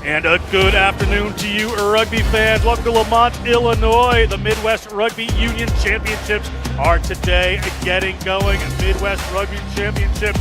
And a good afternoon to you, rugby fans. Welcome to Lemont, Illinois. The Midwest Rugby Union Championships are today getting going. Midwest Rugby Championships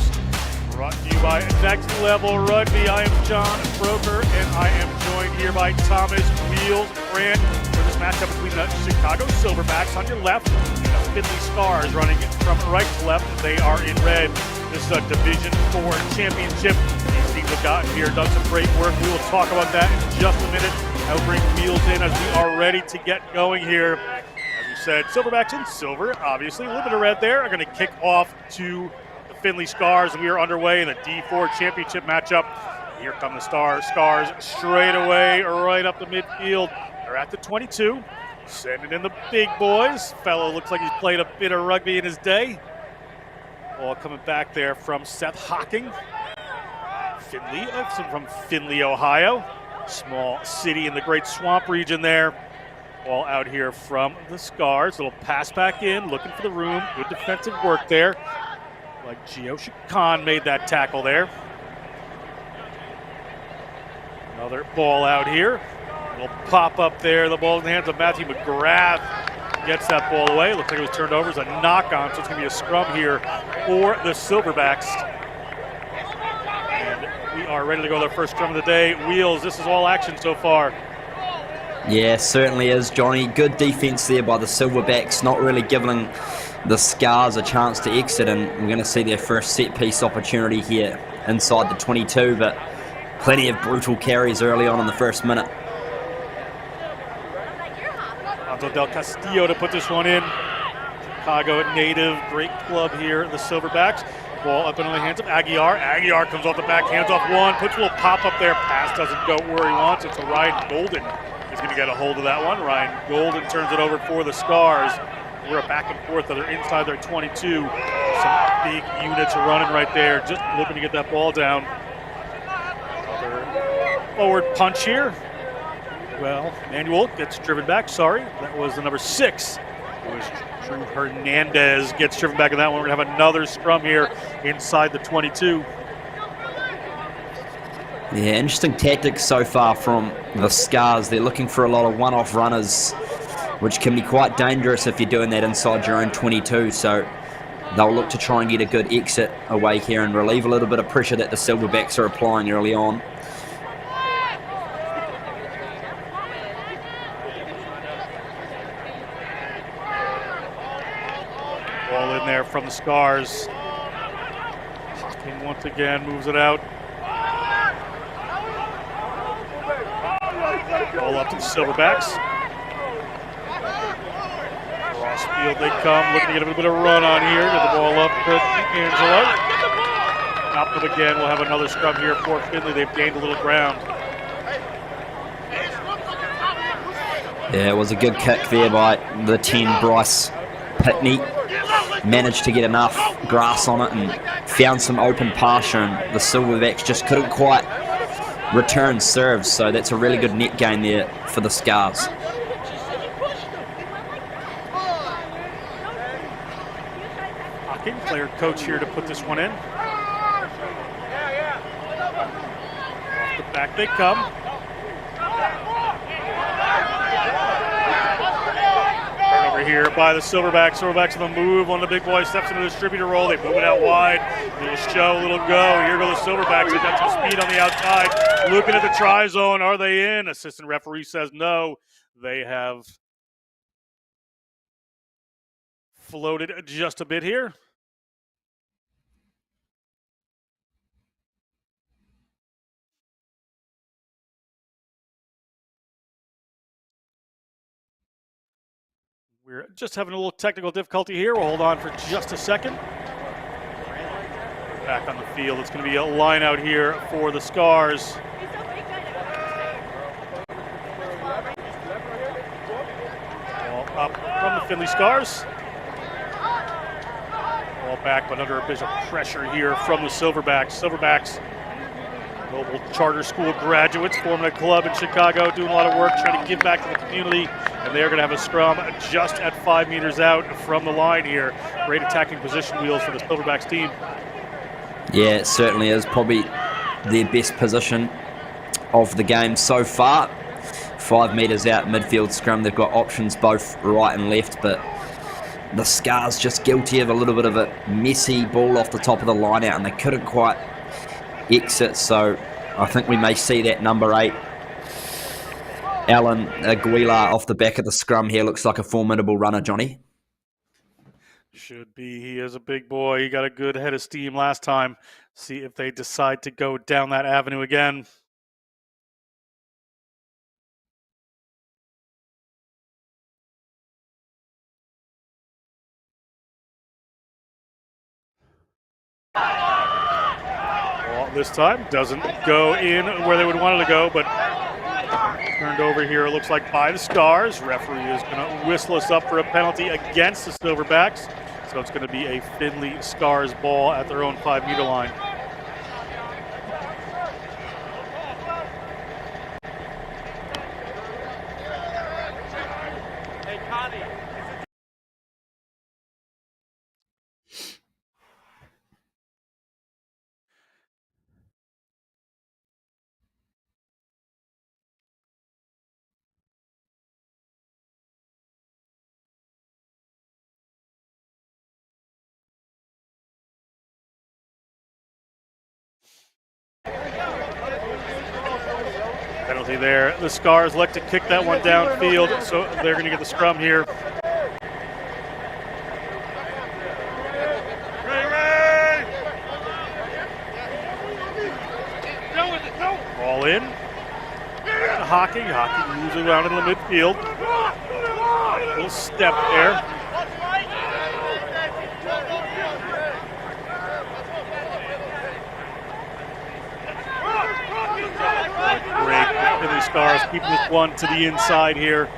brought to you by Next Level Rugby. I am John Broker, and I am joined here by Thomas Wheels Grant for this matchup between the Chicago Silverbacks on your left and the Findlay Stars running from right to left. They are in red. This is a Division IV championship. These teams have gotten here, done some great work. We will talk about that in just a minute. I'll bring Wheels in as we are ready to get going here. As we said, Silverbacks in silver, obviously. A little bit of red there. Are going to kick off to the Findlay Stars, and we are underway in the D4 championship matchup. Here come the Stars straight away, right up the midfield. They're at the 22, sending in the big boys. Fellow looks like he's played a bit of rugby in his day. Ball coming back there from Seth Hocking. Findlay, from Findlay, Ohio. Small city in the Great Swamp region there. Ball out here from the Scars. Little pass back in, looking for the room. Good defensive work there. Like Gio Khan made that tackle there. Another ball out here. Little pop up there. The ball in the hands of Matthew McGrath. Gets that ball away. Looks like it was turned over as a knock on, so it's going to be a scrum here for the Silverbacks. And we are ready to go to their first scrum of the day. Wheels, this is all action so far. Yeah, certainly is, Johnny. Good defense there by the Silverbacks, not really giving the Scars a chance to exit, and we're going to see their first set-piece opportunity here inside the 22, but plenty of brutal carries early on in the first minute. Del Castillo to put this one in. Chicago native, great club here, the Silverbacks. Ball up into the hands of Aguiar. Aguiar comes off the back, hands off one, puts a little pop up there. Pass doesn't go where he wants it, so Ryan Golden is going to get a hold of that one. Ryan Golden turns it over for the Scars. We're a back and forth. They're inside their 22. Some big units running right there, just looking to get that ball down. Another forward punch here. Well, Manuel gets driven back. Sorry, that was the number 6. It was Drew Hernandez gets driven back in that one. We're going to have another scrum here inside the 22. Yeah, interesting tactics so far from the Scars. They're looking for a lot of one-off runners, which can be quite dangerous if you're doing that inside your own 22. So they'll look to try and get a good exit away here and relieve a little bit of pressure that the Silverbacks are applying early on. Ball in there from the Scars. Hocking once again moves it out. Ball up to the Silverbacks. Cross field they come, looking to get a little bit of run on here. Get the ball up with Angelo. Up with again, we'll have another scrum here for Findlay. They've gained a little ground. Yeah, it was a good kick there by the 10, Bryce Pitney. Managed to get enough grass on it and found some open pasture, and the Silverbacks just couldn't quite return serves, so that's a really good net gain there for the Scars. Hocking, player coach here to put this one in. Off the back they come. Over here by the Silverbacks. Silverbacks on the move. One of the big boys steps into the distributor role. They move it out wide. Little show, little go. Here go the Silverbacks. They've got some speed on the outside. Looking at the try zone. Are they in? Assistant referee says no. They have floated just a bit here. We're just having a little technical difficulty here. We'll hold on for just a second. Back on the field. It's going to be a line out here for the Scars. Ball up from the Findlay Scars. Ball back, but under a bit of pressure here from the Silverbacks. Silverbacks, global charter school graduates, forming a club in Chicago, doing a lot of work, trying to give back to the community. And they're going to have a scrum just at 5 meters out from the line here. Great attacking position, Wheels, for the Silverbacks team. Yeah, it certainly is. Probably their best position of the game so far. 5 metres out midfield scrum. They've got options both right and left, but the Scars just guilty of a little bit of a messy ball off the top of the line out, and they couldn't quite exit. So I think we may see that number 8, Alan Aguilar, off the back of the scrum here. Looks like a formidable runner, Johnny. Should be. He is a big boy. He got a good head of steam last time. See if they decide to go down that avenue again. Well, this time doesn't go in where they would want it to go, but turned over here, it looks like, by the Stars. Referee is going to whistle us up for a penalty against the Silverbacks. So it's going to be a Findlay Stars ball at their own 5-meter line. Penalty there. The Scars like to kick that one downfield, so they're going to get the scrum here. Ball in. Hockey moves around in the midfield. Little step there. Great. Findlay Stars keeping this one to the inside here.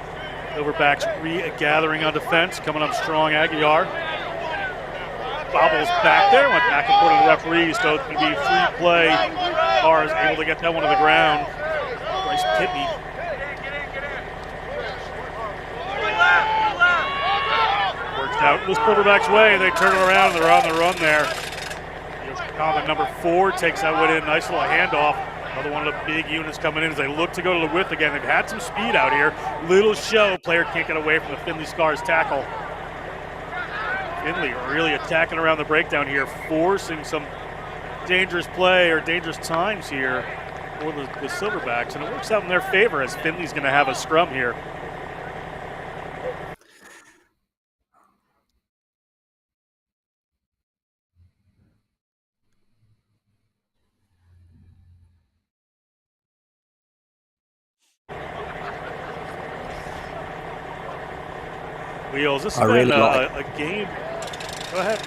Silverbacks regathering on defense, coming up strong. Aguilar bobbles back there, went back and forth to the referee, so it's going to be free play. Stars able to get that one to the ground. Bryce Pitney. Works out the Silverbacks' way. They turn it around and they're on the run there. Common number 4 takes that one in. Nice little handoff. Another one of the big units coming in as they look to go to the width again. They've had some speed out here. Little show. Player can't get away from the Findlay Stars tackle. Findlay really attacking around the breakdown here, forcing some dangerous play or dangerous times here for the Silverbacks. And it works out in their favor as Findlay's going to have a scrum here. Wheels, this has been a game. Go ahead.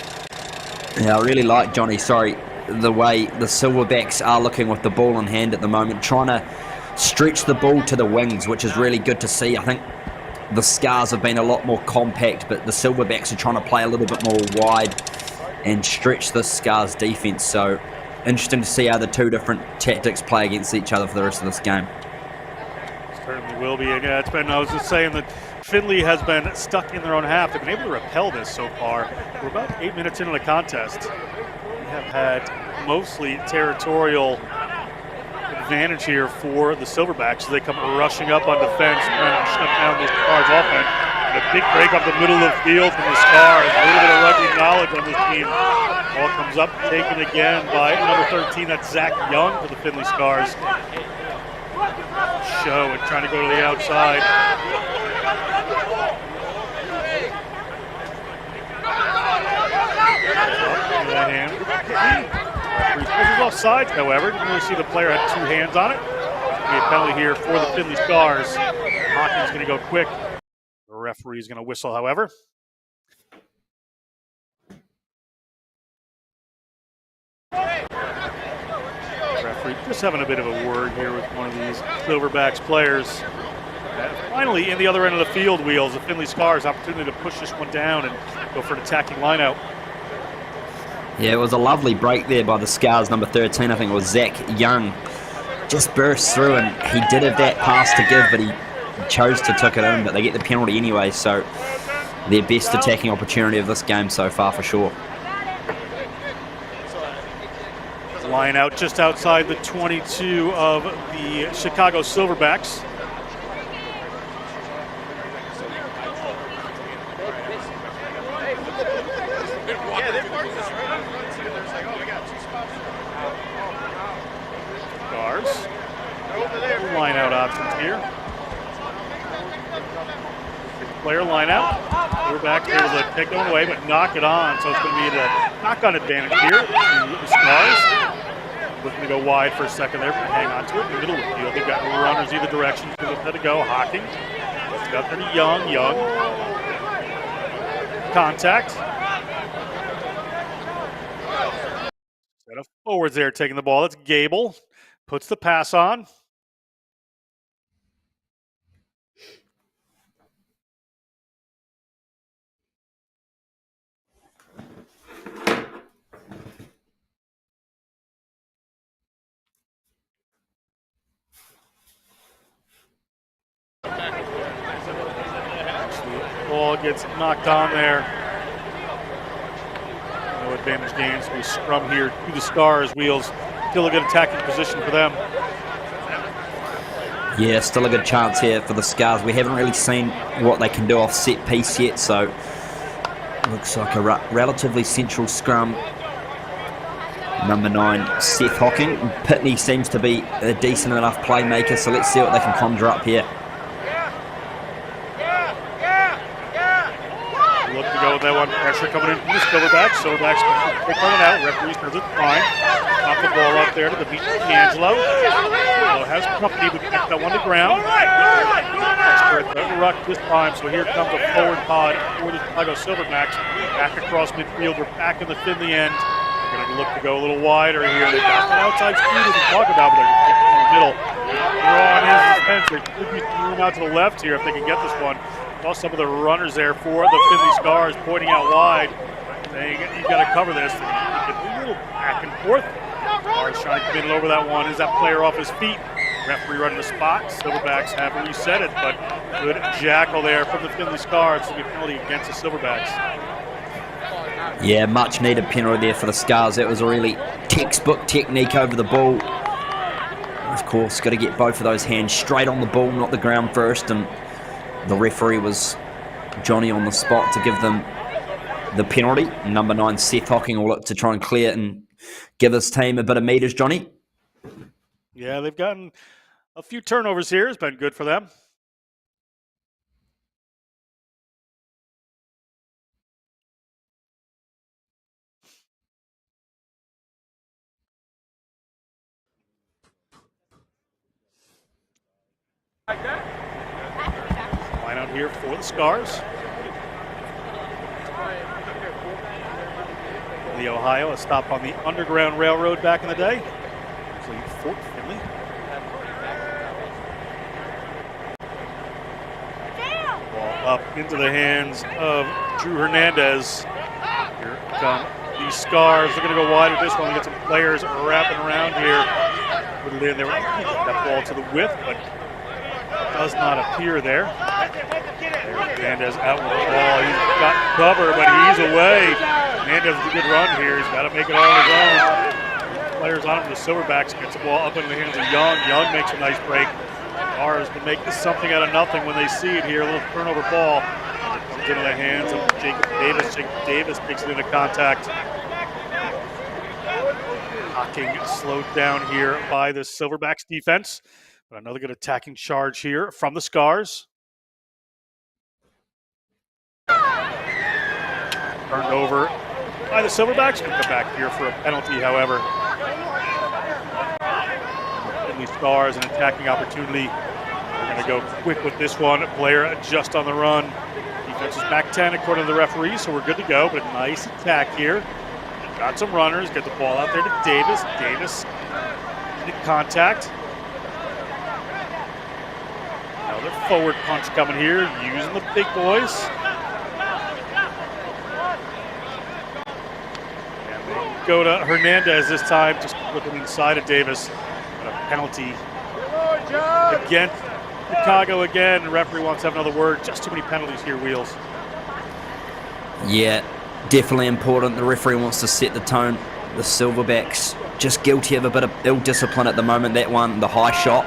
Yeah, I really like, Johnny, sorry, the way the Silverbacks are looking with the ball in hand at the moment, trying to stretch the ball to the wings, which is really good to see. I think the Scars have been a lot more compact, but the Silverbacks are trying to play a little bit more wide and stretch the Scars defense. So interesting to see how the two different tactics play against each other for the rest of this game. Certainly will be. And yeah, it's been, I was just saying that Findlay has been stuck in their own half. They've been able to repel this so far. We're about 8 minutes into the contest. We have had mostly territorial advantage here for the Silverbacks. So they come rushing up on defense, trying to shut down this Stars offense. And a big break up the middle of the field from the Stars. A little bit of rugby knowledge on this team. Ball comes up, taken again by number 13. That's Zach Young for the Findlay Stars. Show and trying to go to the outside. This is offside, however. Didn't really see the player had 2 hands on it. It's going to be a penalty here for the Findlay Stars. Hockey's going to go quick. The referee's going to whistle, however. Referee just having a bit of a word here with one of these Silverbacks players. Finally, in the other end of the field, Wheels, the Findlay Stars opportunity to push this one down and go for an attacking lineout. Yeah, it was a lovely break there by the Scars, number 13. I think it was Zach Young. Just burst through, and he did have that pass to give, but he chose to tuck it in, but they get the penalty anyway, so their best attacking opportunity of this game so far for sure. Line out just outside the 22 of the Chicago Silverbacks. Stars. Line out options here. Player line out. Silverbacks able to take that one away, but knock it on. So it's going to be the knock-on advantage here. The Stars looking to go wide for a second there, but hang on to it in the middle of the field. They've got runners either direction. Good to go. Hocking. It's got there to Young. Contact. Set of forwards there taking the ball. That's Gable. Puts the pass on. Ball gets knocked on there. No advantage gains. We scrum here to the Stars. Wheels. Still a good attacking position for them. Yeah, still a good chance here for the Scars. We haven't really seen what they can do off set piece yet, so looks like a relatively central scrum. Number 9, Seth Hocking. Pitney seems to be a decent enough playmaker, so let's see what they can conjure up here. Look to go with that one. Pressure coming in from the Silverbacks. Silverbacks coming out. Referee says it's fine. Pop the ball up there to the beat D'Angelo. Has company, but kicked that one to ground. Ruck this time, so here comes a forward pod for the Chicago Silverbacks. Back across midfield. We're back in the Findlay end. We're going to look to go a little wider here. They've got an outside speed we talk about, but they're in the middle. Draw on his defense. There could be some room out to the left here if they can get this one. Saw some of the runners there for the Findlay Stars pointing out wide, saying you've got to cover this. You get a little back and forth. Stars trying to come in over that one. Is that player off his feet? Referee running the spot. Silverbacks have reset it, but good jackal there from the Findlay Stars to be a penalty against the Silverbacks. Yeah, much needed penalty there for the Scars. That was a really textbook technique over the ball. Of course, got to get both of those hands straight on the ball, not the ground first, and the referee was Johnny on the spot to give them the penalty. Number 9, Seth Hocking will look to try and clear it and give his team a bit of meters, Johnny. Yeah, they've gotten a few turnovers here. It's been good for them. Line out here for the Scars. The Ohio, a stop on the Underground Railroad back in the day. Actually, Fort Findlay. Ball up into the hands of Drew Hernandez. Here come the Scars. They're going to go wide with this one. We get some players wrapping around here. Put it in there. That ball to the width, but does not appear there. Hernandez out with the ball. He's got cover, but he's away. Hernandez with a good run here. He's got to make it all his own. Players on him. The Silverbacks gets the ball up into the hands of Young. Young makes a nice break. Stars can make this something out of nothing when they see it here. A little turnover ball. Comes into the hands of Jacob Davis. Jacob Davis takes it into contact. Hocking slowed down here by the Silverbacks defense. But another good attacking charge here from the Scars. Turned over by the Silverbacks. Going to come back here for a penalty, however. Findlay Stars, an attacking opportunity. We're going to go quick with this one. Player just on the run. Defense is back 10 according to the referee, so we're good to go. But a nice attack here. Got some runners. Get the ball out there to Davis. Davis into contact. Another forward punch coming here, using the big boys. And they go to Hernandez this time, just flipping inside of Davis. But a penalty against Chicago again. The referee wants to have another word. Just too many penalties here, Wheels. Yeah, definitely important. The referee wants to set the tone the Silverbacks just guilty of a bit of ill discipline at the moment. That one, the high shot.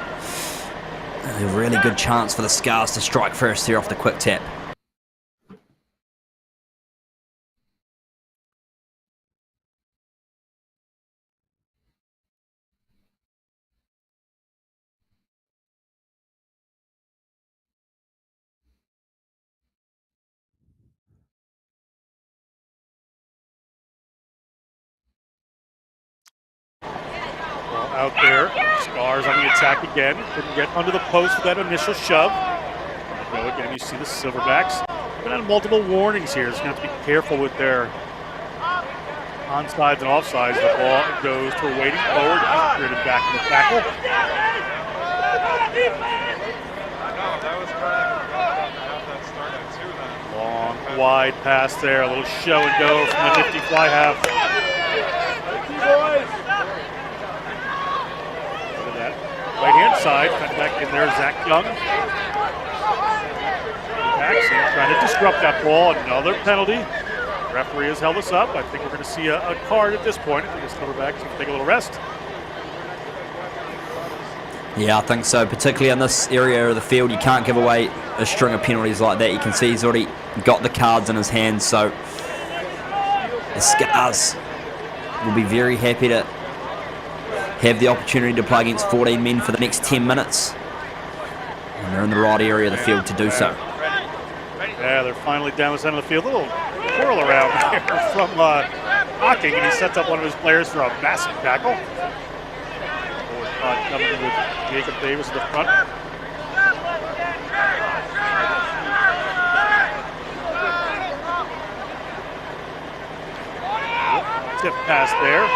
A really good chance for the Scars to strike first here off the quick tap. Out there, Scars on the attack again. Couldn't get under the post with that initial shove. There you go again, you see the Silverbacks. Been on multiple warnings here. Just going to have to be careful with their onsides and offsides. The ball goes to a waiting forward. He's cleared back in the tackle. Long, wide pass there. A little show and go from the nifty fly half. Right-hand side, cut back in there, Zach Young. Jackson trying to disrupt that ball, another penalty. Referee has held us up. I think we're going to see a card at this point. I think the Silverbacks can take a little rest. Yeah, I think so, particularly in this area of the field. You can't give away a string of penalties like that. You can see he's already got the cards in his hands, so the Scars will be very happy to have the opportunity to play against 14 men for the next 10 minutes. And they're in the right area of the field to do so. Yeah, they're finally down the center of the field. A little twirl around there from Hocking, and he sets up one of his players for a massive tackle. Coming with Jacob Davis at the front. Tip pass there.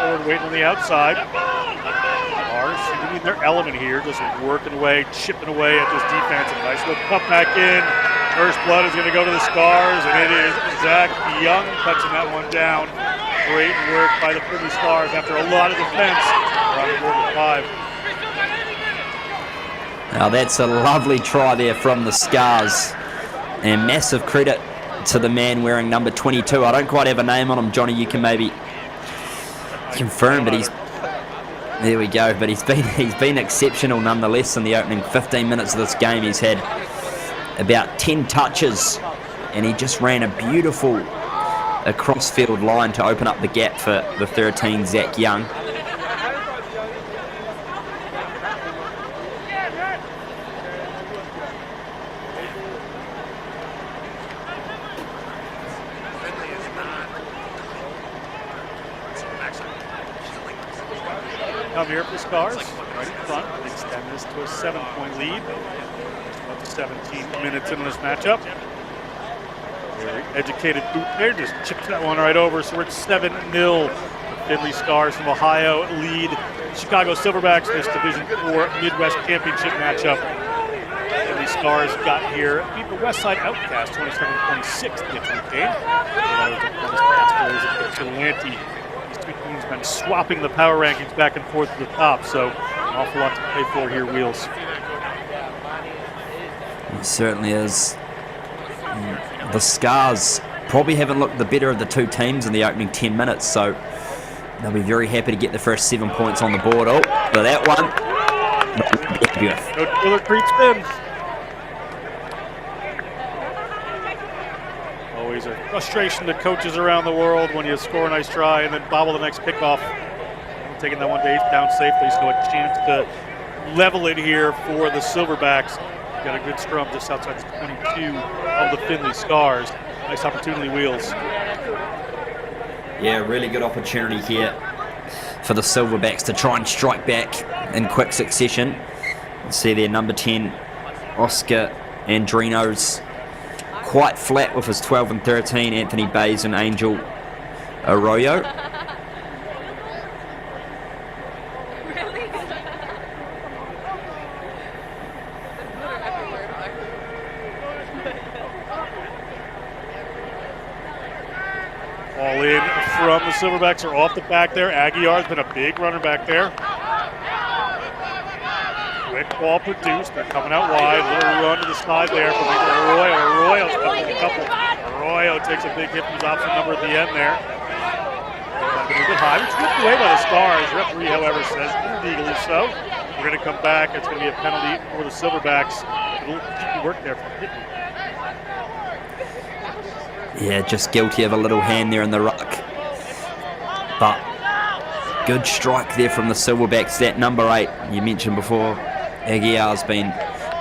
Forward waiting on the outside. Stars seem in their element here, just working away, chipping away at this defense. A nice little cut back in. First blood is going to go to the Scars, and it is Zach Young touching that one down. Great work by the Findlay Scars after a lot of defense. We're on the board with 5. Now that's a lovely try there from the Scars, and massive credit to the man wearing number 22. I don't quite have a name on him, Johnny. You can maybe confirm, but there we go. But he's been exceptional nonetheless in the opening 15 minutes of this game. He's had about 10 touches, and he just ran a beautiful cross-field line to open up the gap for the 13, Zach Young. Come here for the Scars, right in front. They extend this to a 7-point lead. Just about 17 minutes into this matchup. Very educated boot there, just chips that one right over. So we're at 7-0. The Findlay Scars from Ohio lead Chicago Silverbacks in this Division 4 Midwest Championship matchup. Findlay Scars got here, beat the Westside Outcast 27-26 the opening game. Vigilante. These two teams been swapping the power rankings back and forth to the top, so an awful lot to play for here, Wheels. It certainly is. The Scars probably haven't looked the better of the two teams in the opening 10 minutes, so they'll be very happy to get the first 7 points on the board. Oh, but that one. No Taylor Creek spins. Always a frustration to coaches around the world when you score a nice try and then bobble the next kickoff. Taking that one down safely, so a chance to level it here for the Silverbacks. Got a good scrum just outside the 22 of the Findlay Scars. Nice opportunity, Wheels. Yeah, really good opportunity here for the Silverbacks to try and strike back in quick succession. You see their number 10, Oscar Andrino's quite flat with his 12 and 13, Anthony Bays and Angel Arroyo. All in from the Silverbacks are off the back there. Aguiar's been a big runner back there. Quick ball produced. They're coming out wide. Little run to the side there from Arroyo. Arroyo's got a couple. Arroyo takes a big hit from his option number at the end there. A little bit high, which is ripped away by the Stars. Referee, however, says illegally so. We're going to come back. It's going to be a penalty for the Silverbacks. A little cheeky work there from Findlay. Yeah, just guilty of a little hand there in the ruck. But good strike there from the Silverbacks. That number 8 you mentioned before, Aguiar's been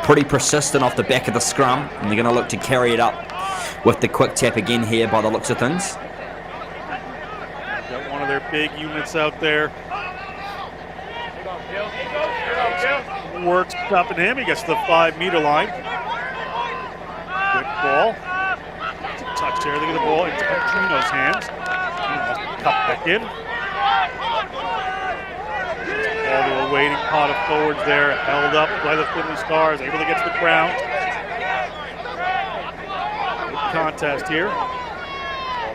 pretty persistent off the back of the scrum, and they're going to look to carry it up with the quick tap again here by the looks of things. Got one of their big units out there. Works stopping him. He gets to the 5-meter line. Good ball. It's a touch there. They get the ball into Trino's hands. Cut back in. All the waiting pot of forwards there, held up by the Findlay Stars, able to get to the ground. Good contest here.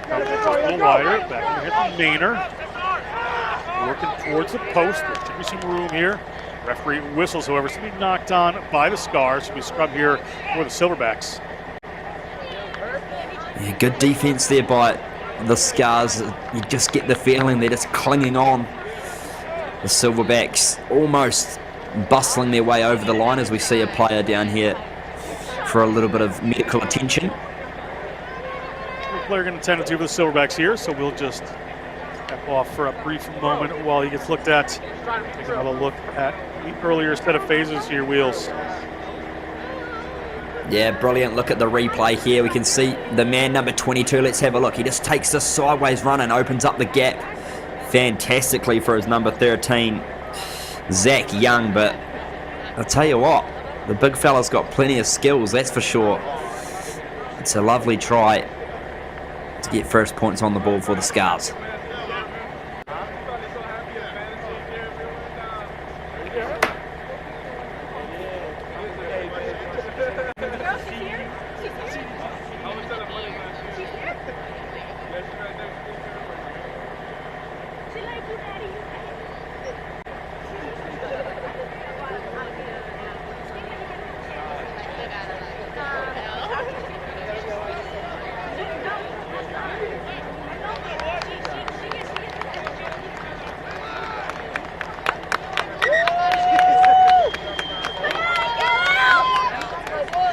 Ball comes a little wider, back in the hit Maynard. Working towards the post, there should be some room here. Referee whistles, however, it's going to be knocked on by the Stars. We scrub here for the Silverbacks. Yeah, good defense there by the Scars. You just get the feeling they're just clinging on. The Silverbacks almost bustling their way over the line as we see a player down here for a little bit of medical attention. The player going to tend to for the Silverbacks here, so we'll just step off for a brief moment while he gets looked at. Take another look at the earlier set of phases here, Wheels. Yeah, brilliant look at the replay here. We can see the man number 22. Let's have a look. He just takes a sideways run and opens up the gap fantastically for his number 13, Zach Young. But I'll tell you what, the big fella's got plenty of skills, that's for sure. It's a lovely try to get first points on the board for the Scars.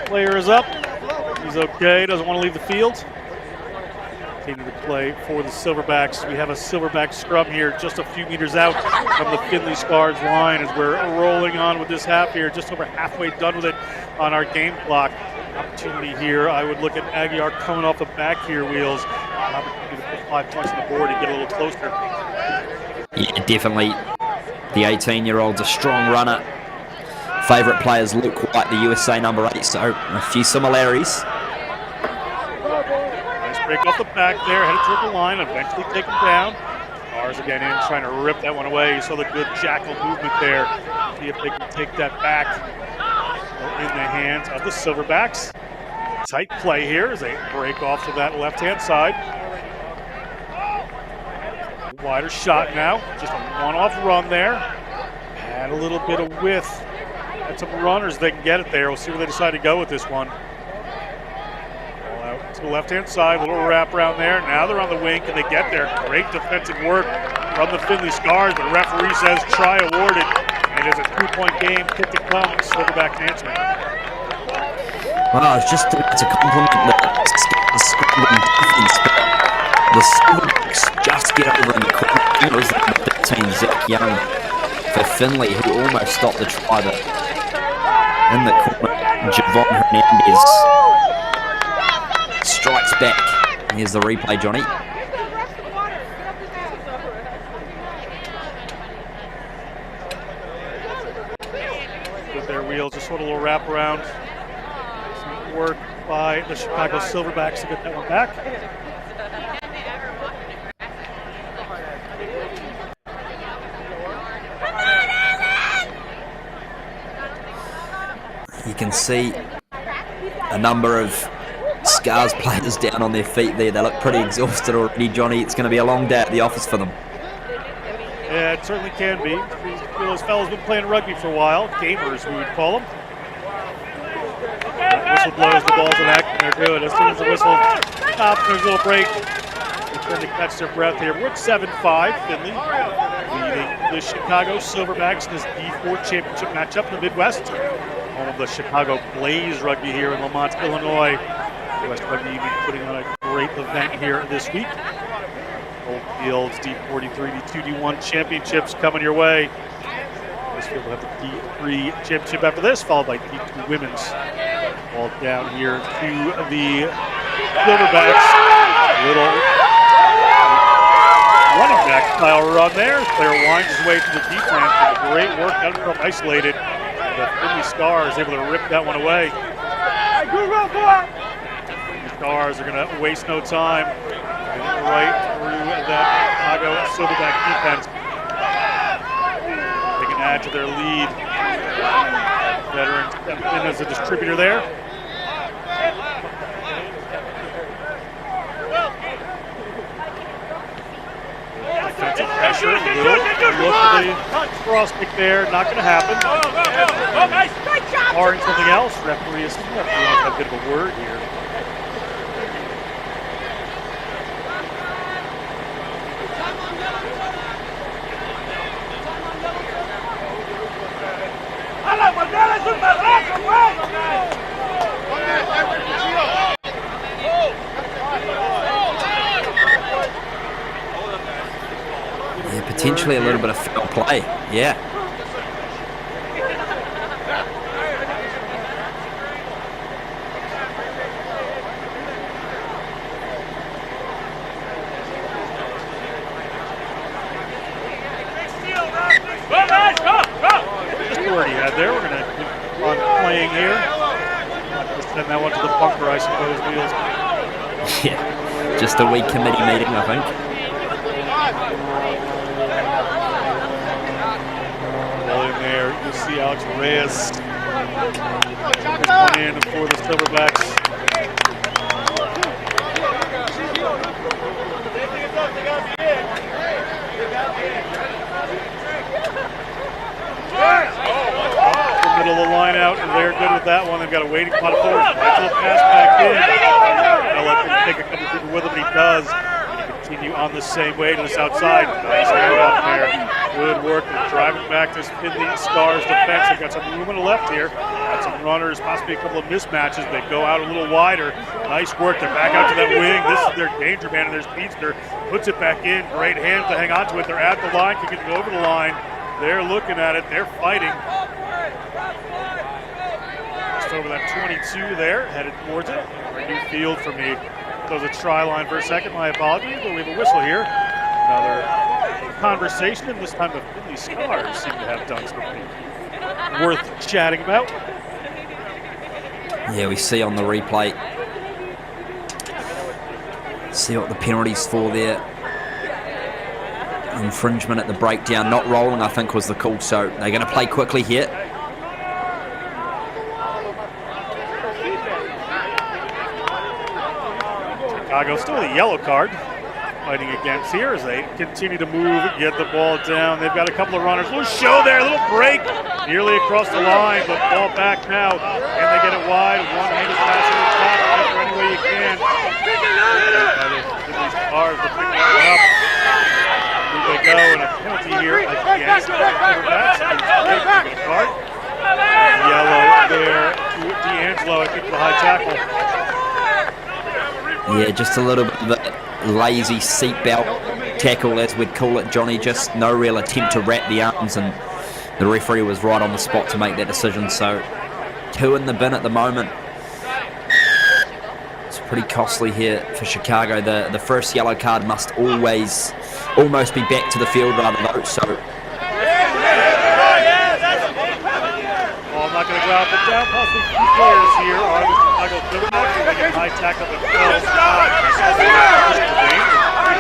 Player is up. He's okay. Doesn't want to leave the field. Continue to play for the Silverbacks. We have a Silverback scrum here just a few meters out from the Findlay Stars line as we're rolling on with this half here. Just over halfway done with it on our game clock. Opportunity here. I would look at Aguiar coming off the back here, Wheels. Opportunity to put 5 points on the board and get a little closer. Yeah, definitely. The 18-year-old's a strong runner. Favourite players Luke White, the USA number 8, so a few similarities. Nice break off the back there, headed toward the line, eventually taken down. Stars again in, trying to rip that one away. You saw the good jackal movement there. See if they can take that back in the hands of the Silverbacks. Tight play here as they break off to that left-hand side. Wider shot now, just a one-off run there. Add a little bit of width. Had some runners, they can get it there. We'll see where they decide to go with this one. Ball out to the left-hand side, a little wrap around there. Now they're on the wing. Can they get there? Great defensive work from the Findlay Stars. The referee says try awarded. And it's a 2-point game. Kick to come. Silverback answering. Well, it's just to compliment the scrambling defense, but the Silverbacks just get over in the corner. It was number 13, Zach Young, for Findlay, who almost stopped the try, but in the corner, Javon Hernandez strikes back. Here's the replay, Johnny. With their wheels, just sort of a little wrap around. Some work by the Chicago Silverbacks to get that one back. You can see a number of Scars players down on their feet there. They look pretty exhausted already, Johnny. It's going to be a long day at the office for them. Yeah, it certainly can be. Those fellas have been playing rugby for a while. Gamers, we would call them. That whistle blows, the ball's in action, they're good. As soon as the whistle stops, there's a little break. The trying to catch their breath here. We're at 7-5, Findlay leading the Chicago Silverbacks in this D4 championship matchup in the Midwest. Home of the Chicago Blaze Rugby here in Lemont, Illinois. West Rugby Union putting on a great event here this week. Oldfield's D43, D2, D1 championships coming your way. This field will have the D3 championship after this, followed by D2 women's. Ball down here to the Silverbacks. Little running back style run there. Player winds his way to the defense. Great work out from isolated. The Findlay Stars able to rip that one away. The Stars are going to waste no time. Right through that Chicago Silverback defense. They can add to their lead. Veterans stepping in as a distributor there. Defensive pressure. Look at the cross kick there. Not going to happen. Barring something else, referee is a bit of a word here. Yeah, potentially a little bit of foul play. Yeah. There, we're going to keep on playing here. Send that one to the bunker, I suppose, Wheels. Yeah, just a weak committee meeting, I think. Well, in there, you see Alex Reyes. One in for the Silverbacks. Middle of the line out, and they're good with that one. They've got a waiting pot forward. Nice little pass back in. They'll let him take a couple people with him, and he does. And continue on the same way to this outside. Nice handoff there. Good work. They're driving back this Findlay Stars defense. They've got some room on the left here. Got some runners, possibly a couple of mismatches. They go out a little wider. Nice work. They're back out to that wing. This is their danger man and their speedster. Puts it back in. Great hands to hang on to it. They're at the line. Can get it over the line. They're looking at it. They're fighting. Over that 22 there, headed towards it. A new field for me. So it's a try line for a second. My apologies, but we have a whistle here. Another conversation, and this time the Findlay Stars seem to have done something worth chatting about. Yeah, we see on the replay. See what the penalty's for there. Infringement at the breakdown. Not rolling, I think, was the call. So they're going to play quickly here. Chicago still a yellow card fighting against here as they continue to move, get the ball down. They've got a couple of runners. Little show there, a little break, nearly across the line, but ball back now. Can they get it wide? One-handed pass in the top, cover any way you can. These cars to pick that one up. Here they go, and a penalty here against the Silverbacks. Yellow there to D'Angelo, I think, the high tackle. Yeah, just a little bit of a lazy seatbelt tackle, as we'd call it, Johnny. Just no real attempt to wrap the arms, and the referee was right on the spot to make that decision. So 2 in the bin at the moment. It's pretty costly here for Chicago. The first yellow card must almost be back to the field rather though. So I'm not going to go out, but down possibly 2 players here are the Chicago Silverbacks. They get high tackle the field.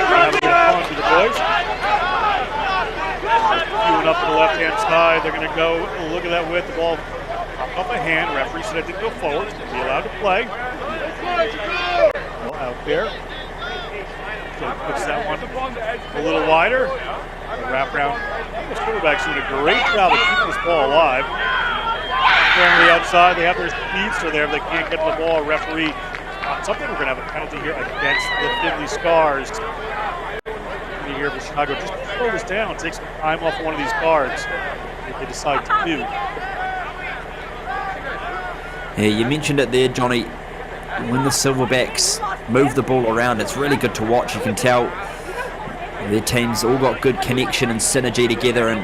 Have a bit of fun to the boys. Queuing up to the left-hand side. They're going to go, look at that width. The ball popped off a hand. Referee said it didn't go forward. It's going to be allowed to play. Well, out there. So he puts that one a little wider. The wraparound. The Silverbacks doing a great job of keeping this ball alive. On the outside, they have their speedster there. If they can't get the ball, referee something. We're going to have a penalty here against the Findlay Scars. Here for Chicago, just slow this down, take some time off one of these guards if they decide to do. Yeah, you mentioned it there, Johnny. When the Silverbacks move the ball around, it's really good to watch. You can tell their teams all got good connection and synergy together, and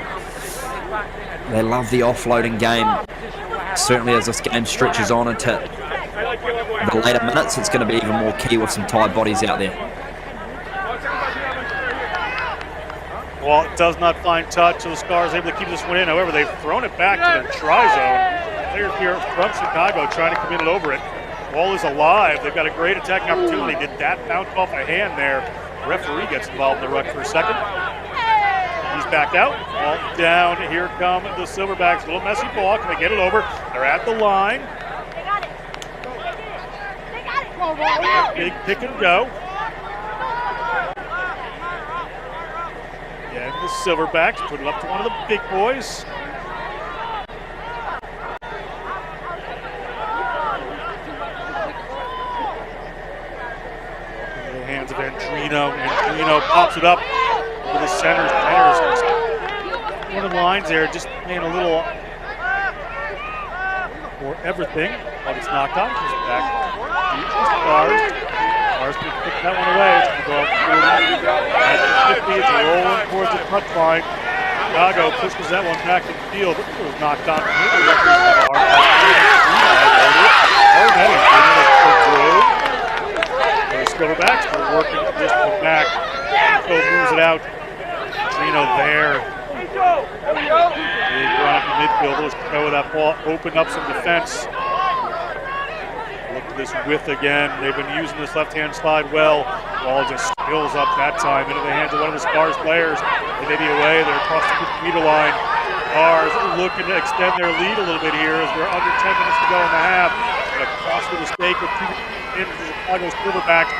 they love the offloading game. Certainly as this game stretches on into the later minutes, it's going to be even more key with some tired bodies out there. Well, it does not find touch, so the Scars able to keep this one in. However, they've thrown it back to their try zone. Players here from Chicago trying to commit it over it. Ball is alive. They've got a great attacking opportunity. Did that bounce off a hand there? The referee gets involved in the ruck for a second. He's backed out. Ball down. Here come the Silverbacks. A little messy ball. Can they get it over? They're at the line. Big pick and go. And the Silverbacks put it up to one of the big boys. In the hands of Andrino. Andrino pops it up to the centers. One of the lines there, just playing a little for everything. But it's knocked on. He's back. Stars can pick that one away. It's going to go up 40. At 50, it's rolling towards the touchline. Chicago pushes that one back in the field. It was knocked on. The Silverbacks are working this one back. So moves it out. Trino there. Big run up the midfield. Let's go with that ball. Open up some defense. This width again. They've been using this left-hand slide well. Ball just spills up that time into the hands of one of the Stars players. They may be away. They're across the 50-meter line. Stars looking to extend their lead a little bit here as we're under 10 minutes to go in the half. A costly mistake with 2 minutes to Chicago Silverbacks.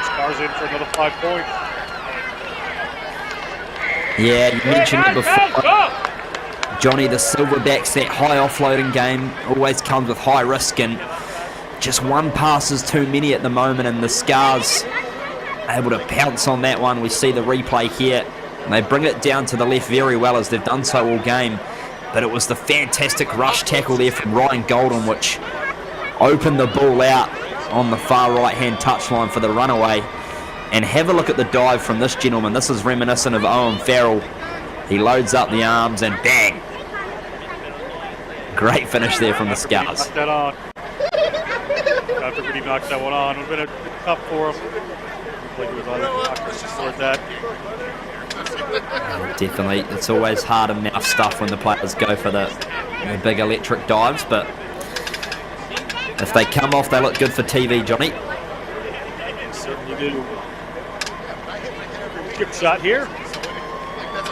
Stars in for another 5 points. Yeah, you mentioned it before. Johnny, the Silverbacks, that high offloading game always comes with high risk, and just one pass is too many at the moment, and the Scars able to pounce on that one. We see the replay here. And they bring it down to the left very well, as they've done so all game. But it was the fantastic rush tackle there from Ryan Golden, which opened the ball out on the far right-hand touchline for the runaway. And have a look at the dive from this gentleman. This is reminiscent of Owen Farrell. He loads up the arms and bang. Great finish there from the Scars. After he knocked that one on, it would have been tough for him. Like he was on that. Definitely, it's always hard and mouth stuff when the players go for the big electric dives, but if they come off, they look good for TV, Johnny. Certainly do. Skip shot here.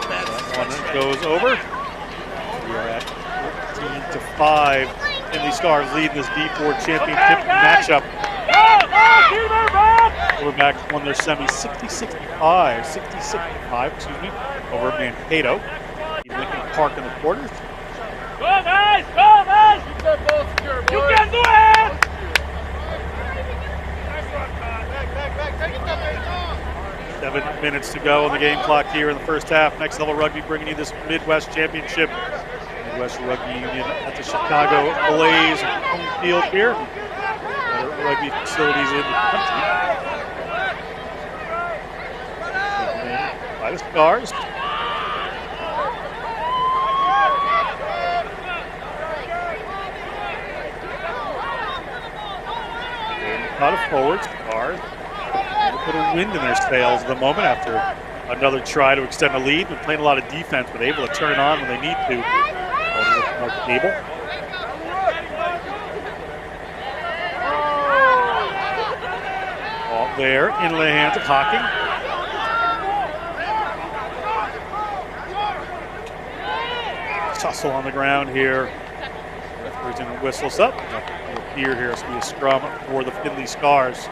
That one goes over. We are at 14-5. Findlay Stars lead this D4 championship matchup. Silverbacks won their semi 60-65, over Mankato. Lincoln Park in the quarters. Go guys! Go guys! You can do it! 7 minutes to go on the game clock here in the first half. Next Level Rugby bringing you this Midwest Championship. Midwest Rugby Union at the Chicago Blaze home field here. Better rugby facilities in the country. By the Stars. Not a forward. Stars. A bit of wind in their sails at the moment after another try to extend the lead. Been playing a lot of defense, but able to turn it on when they need to. Cable. Ball there in the hands of Hocking. Tussle on the ground here. Referee's going to whistles up. Nothing will appear here. It's going to be a scrum for the Findlay Scars.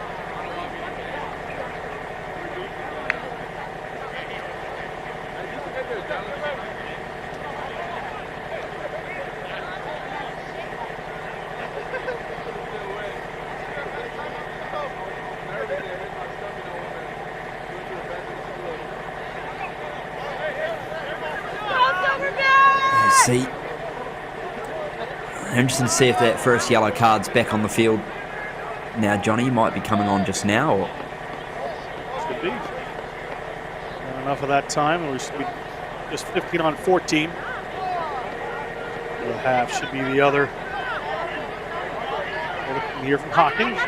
see. Interesting to see if that first yellow card's back on the field. Now, Johnny might be coming on just now. Or... Could be. Not enough of that time. We should be just 15 on 14. The half should be the other. Here from Hawkins.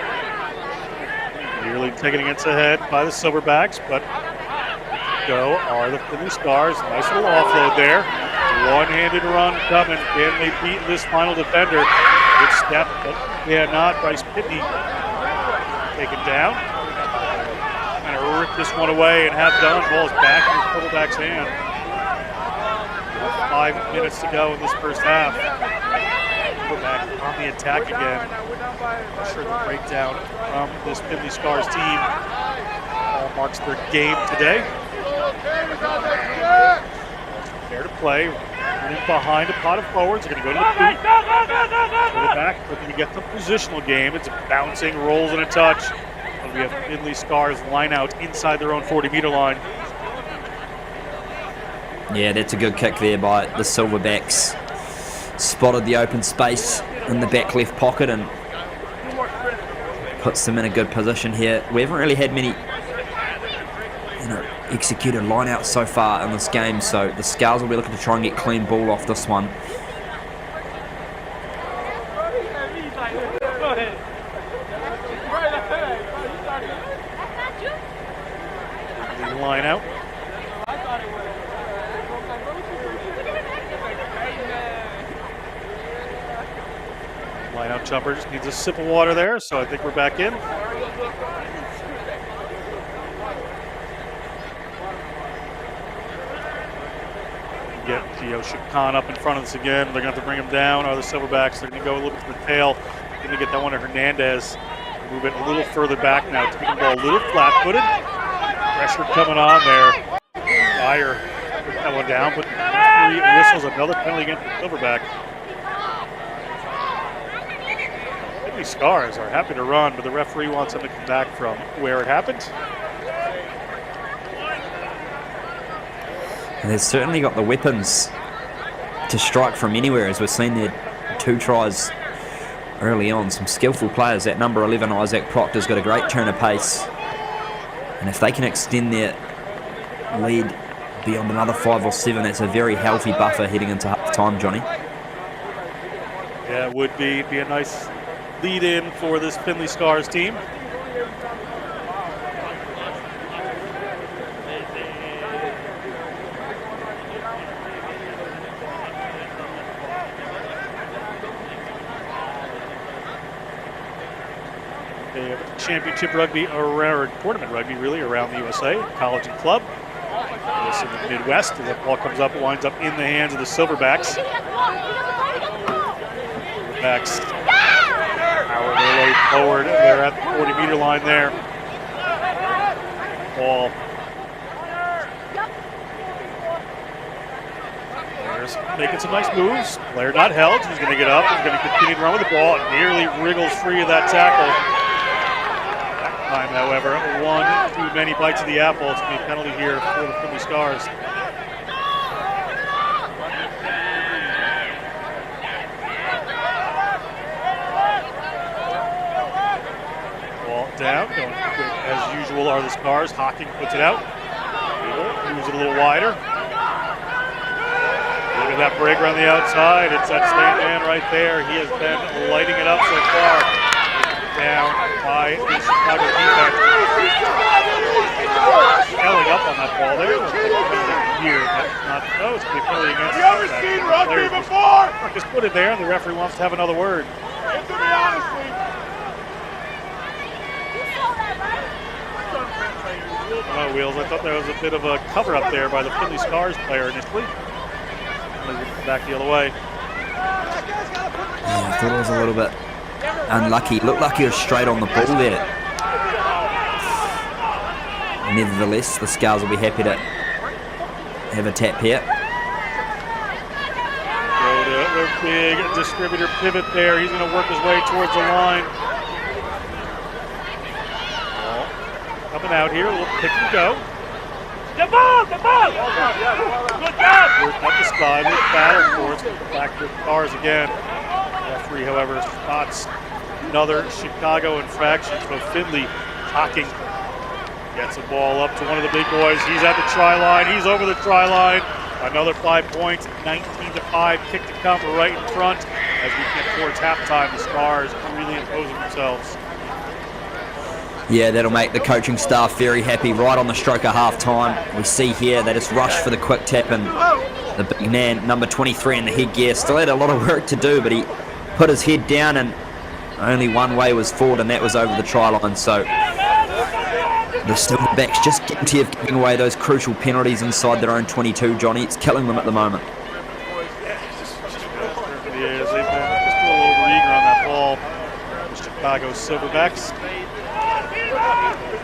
Nearly taken against the head by the Silverbacks, but go are the Findlay Stars. Nice little offload there. One-handed run coming. Can they beat this final defender? Good step, but yeah, not. Bryce Pitney taken down. Kind of rip this one away and have done. Ball's back in the Silverbacks' hand. 5 minutes to go in this first half. We're back on the attack again. I'm sure the breakdown from this Findlay Stars team all marks their game today. There to play. Running behind a pot of forwards. They're going to go to the boot. Go to the back. Looking to get the positional game. It's bouncing, rolls, and a touch. And we have Findlay Stars line out inside their own 40-meter line. Yeah, that's a good kick there by the Silverbacks. Spotted the open space in the back left pocket and puts them in a good position here. We haven't really had many executed line-outs so far in this game, so the Scars will be looking to try and get clean ball off this one. Line out. Line out jumper just needs a sip of water there, so I think we're back in. Get Gio Khan up in front of us again. They're going to have to bring him down. Are the Silverbacks? They're going to go a little bit to the tail. They're going to get that one to Hernandez. Move it a little further back now. Taking the ball a little flat-footed. Pressure coming on there. Fire took that one down, but 3 whistles, another penalty against the Silverback. Findlay Stars are happy to run, but the referee wants them to come back from where it happened. And they've certainly got the weapons to strike from anywhere, as we've seen their 2 tries early on. Some skillful players. That number 11, Isaac Proctor's got a great turn of pace. And if they can extend their lead beyond another 5 or 7, that's a very healthy buffer heading into half time, Johnny. Yeah, it would be. It'd be a nice lead-in for this Findlay Stars team. They have championship rugby, or tournament rugby, really, around the USA, college and club. This in the Midwest, as that ball comes up, it winds up in the hands of the Silverbacks. Silverbacks power their way forward. They're at the 40-meter line there. Ball. Players making some nice moves. Player not held. He's going to get up. He's going to continue to run with the ball. It nearly wriggles free of that tackle. Time, however, 1 too many bites of the apple. It's going to be a penalty here for the Findlay Stars. Ball down, going quick as usual are the Stars. Hawking puts it out. Moves it a little wider. Look at that break around the outside. It's that stand man right there. He has been lighting it up so far. Down by the Chicago defense. Yelling up on that ball there. Here, not no, it's going to be penalty against. You ever seen rugby before? Just put it there, and the referee wants to have another word. To be honest with you. Oh, Wheels, I thought there was a bit of a cover up there by the Findlay Stars player initially. Back the other way. Yeah, I thought it was a little bit unlucky. Looked like he was straight on the ball there. Nevertheless, the Scars will be happy to have a tap here. Their big distributor pivot there. He's going to work his way towards the line. Ball coming out here, a little pick and go. Get ball! Good job! At the sky, they battle for it. Back to the cars again. Referee, however, spots another Chicago infraction. So Findlay hocking. Gets the ball up to one of the big boys. He's at the try line. He's over the try line. Another 5 points. 19-5. Kick to come right in front. As we get towards halftime, the Stars really imposing themselves. Yeah, that'll make the coaching staff very happy right on the stroke of half-time. We see here they just rushed for the quick tap, and the big man, number 23 in the headgear, still had a lot of work to do, but he put his head down and only one way was forward, and that was over the try line. So the Silverbacks just guilty of giving away those crucial penalties inside their own 22, Johnny. It's killing them at the moment. They've been just a little over-eager on that ball. The Chicago Silverbacks.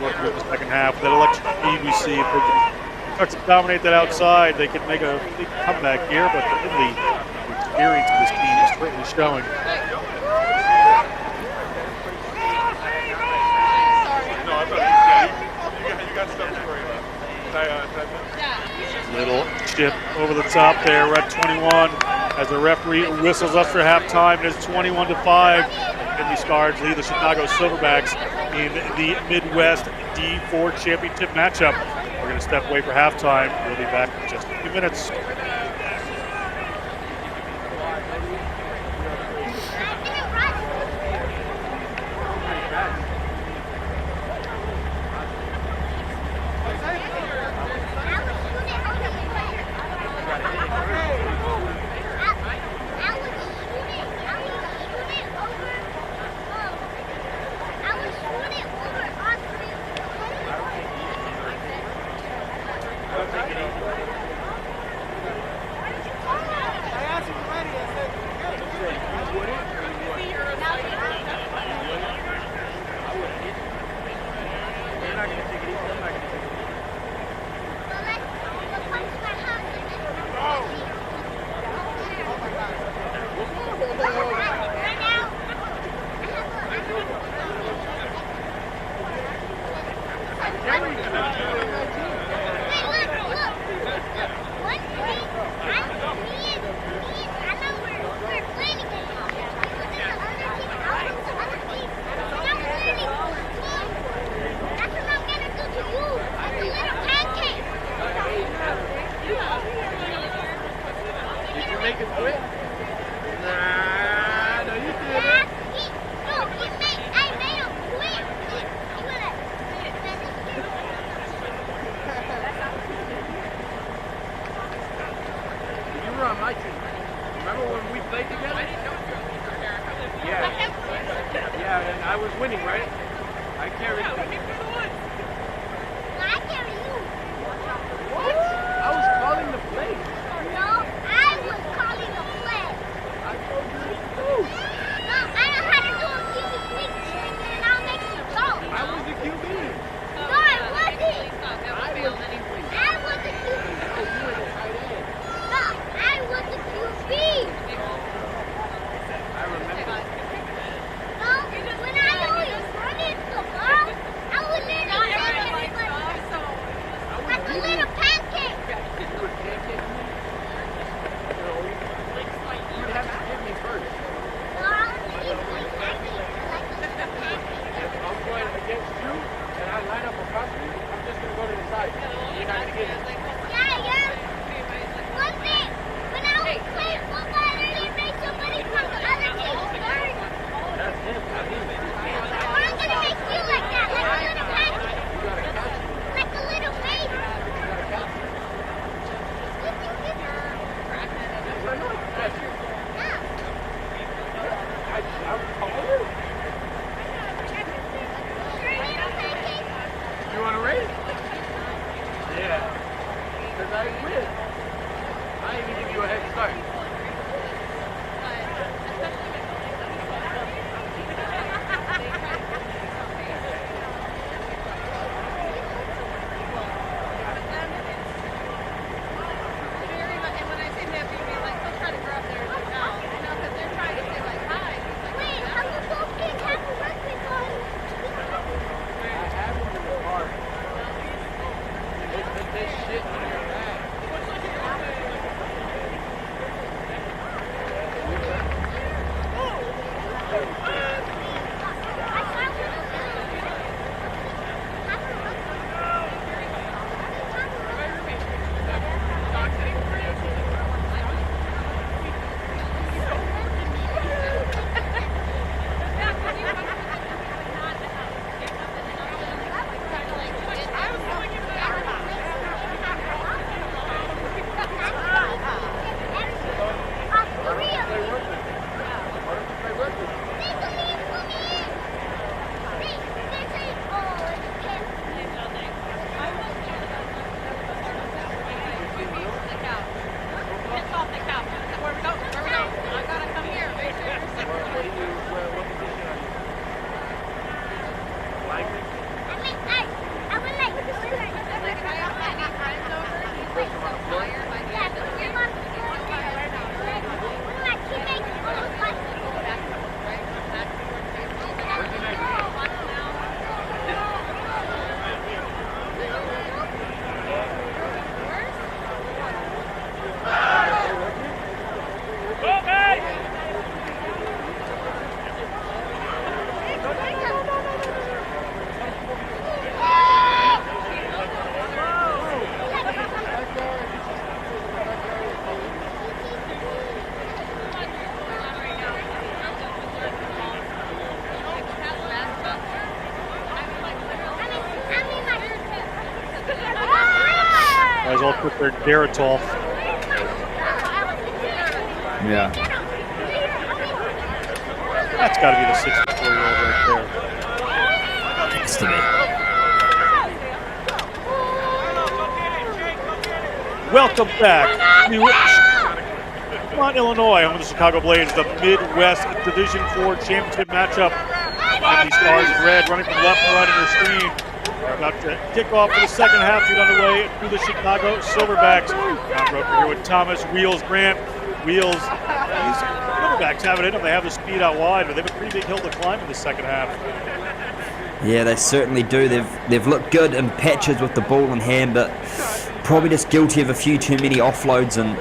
Working with the second half. That electric speed we see, if they can start to dominate that outside, they can make a big comeback here, but the experience of this team is certainly showing. Little chip over the top there. We're at 21 as the referee whistles us for halftime. It is 21-5. And the Stars lead the Chicago Silverbacks in the Midwest D4 Championship matchup. We're going to step away for halftime. We'll be back in just a few minutes. This shit Guys all put their Geritol. Yeah. That's got to be the 64-year-old right there. Has to be. Welcome back to Lemont, Illinois, home of the Chicago Blades, the Midwest Division IV Championship matchup. And the Stars in red running from left to right on your screen. We're about to kick off for the second half to get underway through the Chicago Silverbacks. John Roper here with Thomas Wheels Grant. Wheels, these Silverbacks have it in them. They have the speed out wide, but they have a pretty big hill to climb in the second half. Yeah, they certainly do. They've looked good in patches with the ball in hand, but probably just guilty of a few too many offloads, and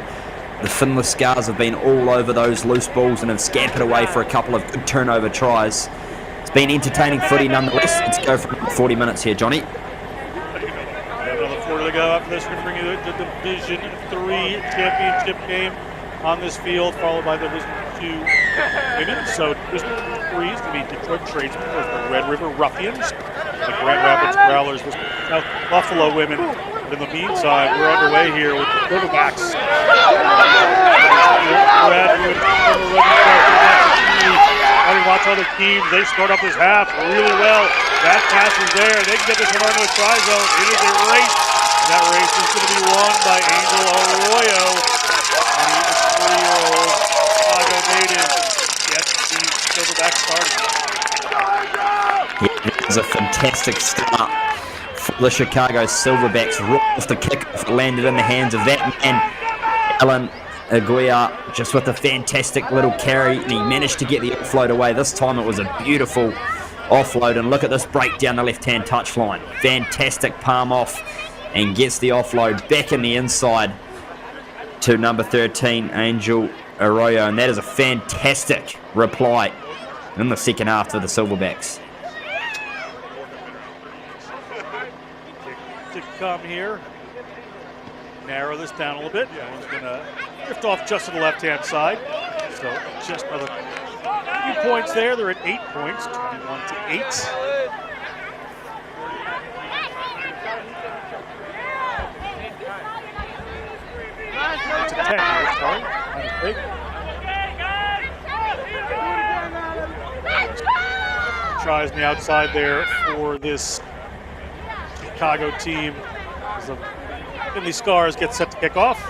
the Findlay Scars have been all over those loose balls and have scampered away for a couple of good turnover tries. It's been entertaining footy nonetheless. Let's go for 40 minutes here, Johnny. We have another 40 to go. After this, we're going to bring you the Division III championship game on this field, followed by the Division II women. So Division III is going to be Detroit Tradesmen versus the Red River Ruffians, the Grand Rapids Growlers versus the South Buffalo women. But in the meantime, we're underway here with the Silverbacks. Watch other teams. They start off this half really well. That pass is there. They can get this one onto the try zone. It is a race. And that race is going to be won by Angel Arroyo. 23-year-old Chicago native gets the Silverbacks started. Yeah, it was a fantastic start for the Chicago Silverbacks. Right off the kickoff, it landed in the hands of that man, Alan Aguiar, just with a fantastic little carry, and he managed to get the offload away. This time it was a beautiful offload, and look at this break down the left-hand touchline. Fantastic palm off, and gets the offload back in the inside to number 13, Angel Arroyo, and that is a fantastic reply in the second half for the Silverbacks. To come here, narrow this down a little bit. That one's going to drift off just to the left-hand side. So just another few points there. They're at 8 points, 21-8. To 10 here, sorry. My mistake. Tries on the outside there for this Chicago team. As the Findlay Scars get set to kick off.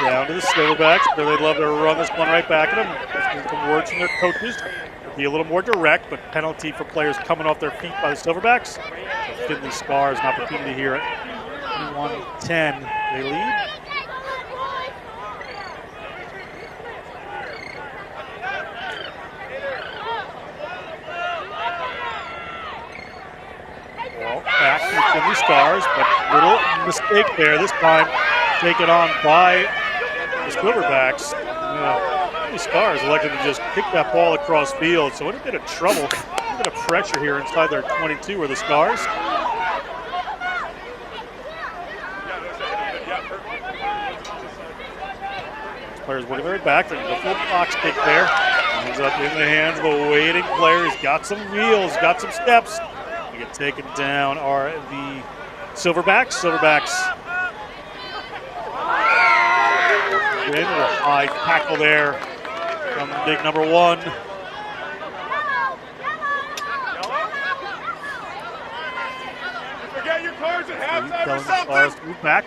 Down to the Silverbacks, but they'd love to run this one right back at them. There's some words from their coaches. Be a little more direct, but penalty for players coming off their feet by the Silverbacks. So Findlay Scars, an opportunity here at 21-10. They lead. Well, back to the Findlay Stars, but little mistake there this time, taken on by the Silverbacks. The Stars elected to just kick that ball across field, so in a bit of trouble, a bit of pressure here inside their 22 are the Stars. Players working their way back. There's a full box kick there. Ends up in the hands of a waiting player. He's got some wheels, got some steps. We get taken down are the Silverbacks. Silverbacks in with a high tackle there from big number 1. Forget your cards at halftime or Telling the Stars something. to move back.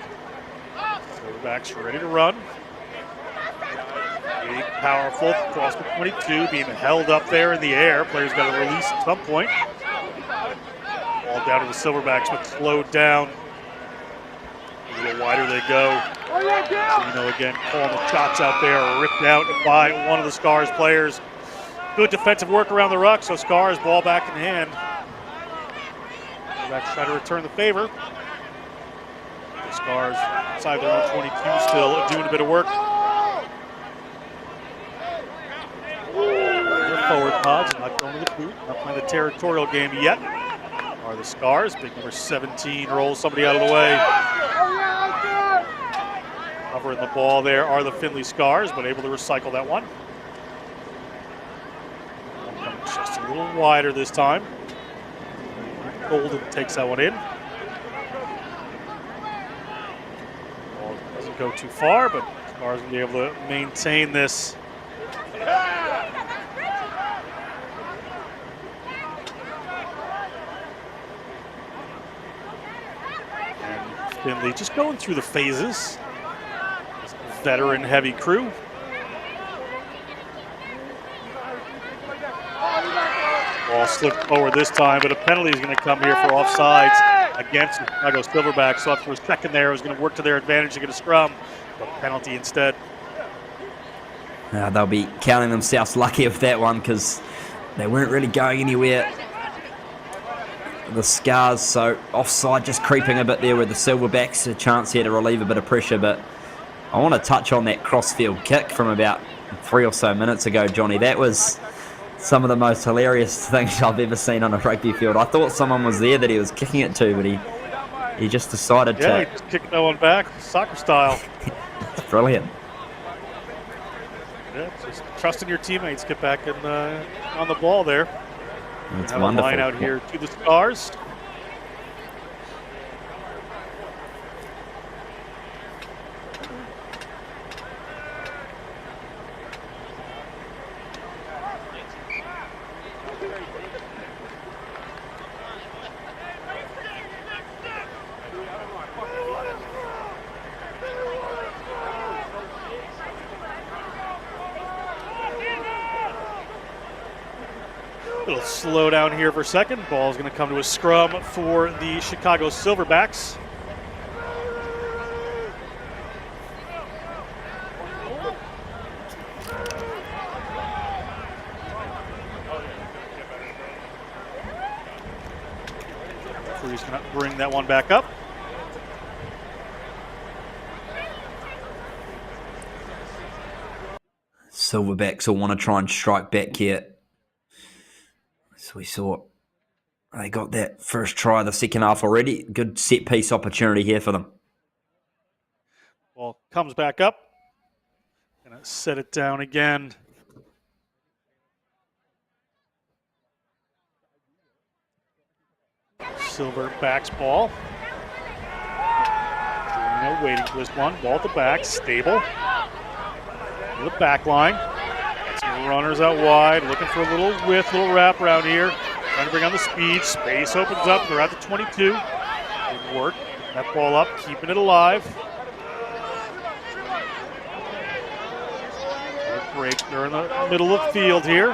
Silverbacks ready to run. Big, powerful, across the 22, being held up there in the air. Players got to release at some point. Ball down to the Silverbacks, but slowed down. A little wider they go. Again, calling the shots out there, ripped out by one of the Scars players. Good defensive work around the ruck, so Scars ball back in hand. Silverbacks try to return the favor. The Scars inside their own 22 still doing a bit of work. Forward pods, not going to the boot, not playing the territorial game yet. Are the Scars. Big number 17 rolls somebody out of the way. Covering The ball there are the Findlay Scars, but able to recycle that one. Just a little wider this time. Golden takes that one in. Ball doesn't go too far, but Scars will be able to maintain this. And Findlay just going through the phases. Veteran heavy crew. Ball slipped forward this time, but a penalty is going to come here for offsides against the Chicago Silverbacks. So for a second there, it was going to work to their advantage to get a scrum, but penalty instead. They'll be counting themselves lucky with that one because they weren't really going anywhere. The Scars, so offside just creeping a bit there with the Silverbacks. A chance here to relieve a bit of pressure, but I want to touch on that crossfield kick from about 3 or so minutes ago, Johnny. That was some of the most hilarious things I've ever seen on a rugby field. I thought someone was there that he was kicking it to, but he just decided to. Yeah, he just kicked that one back, soccer style. It's brilliant. Yeah, just trusting your teammates, get back in, on the ball there. It's wonderful. Line out here to the Scars. Little slow down here for a second. Ball is going to come to a scrum for the Chicago Silverbacks. He's going to bring that one back up. Silverbacks will want to try and strike back here. So we saw they got that first try of the second half already. Good set piece opportunity here for them. Ball comes back up. Gonna set it down again. Silverbacks ball. Waiting for this one. Ball at the back. Stable. To the back line. Some runners out wide, looking for a little width, little wrap around here. Trying to bring on the speed. Space opens up. They're at the 22. Good work. That ball up, keeping it alive. Break. They're in the middle of the field here.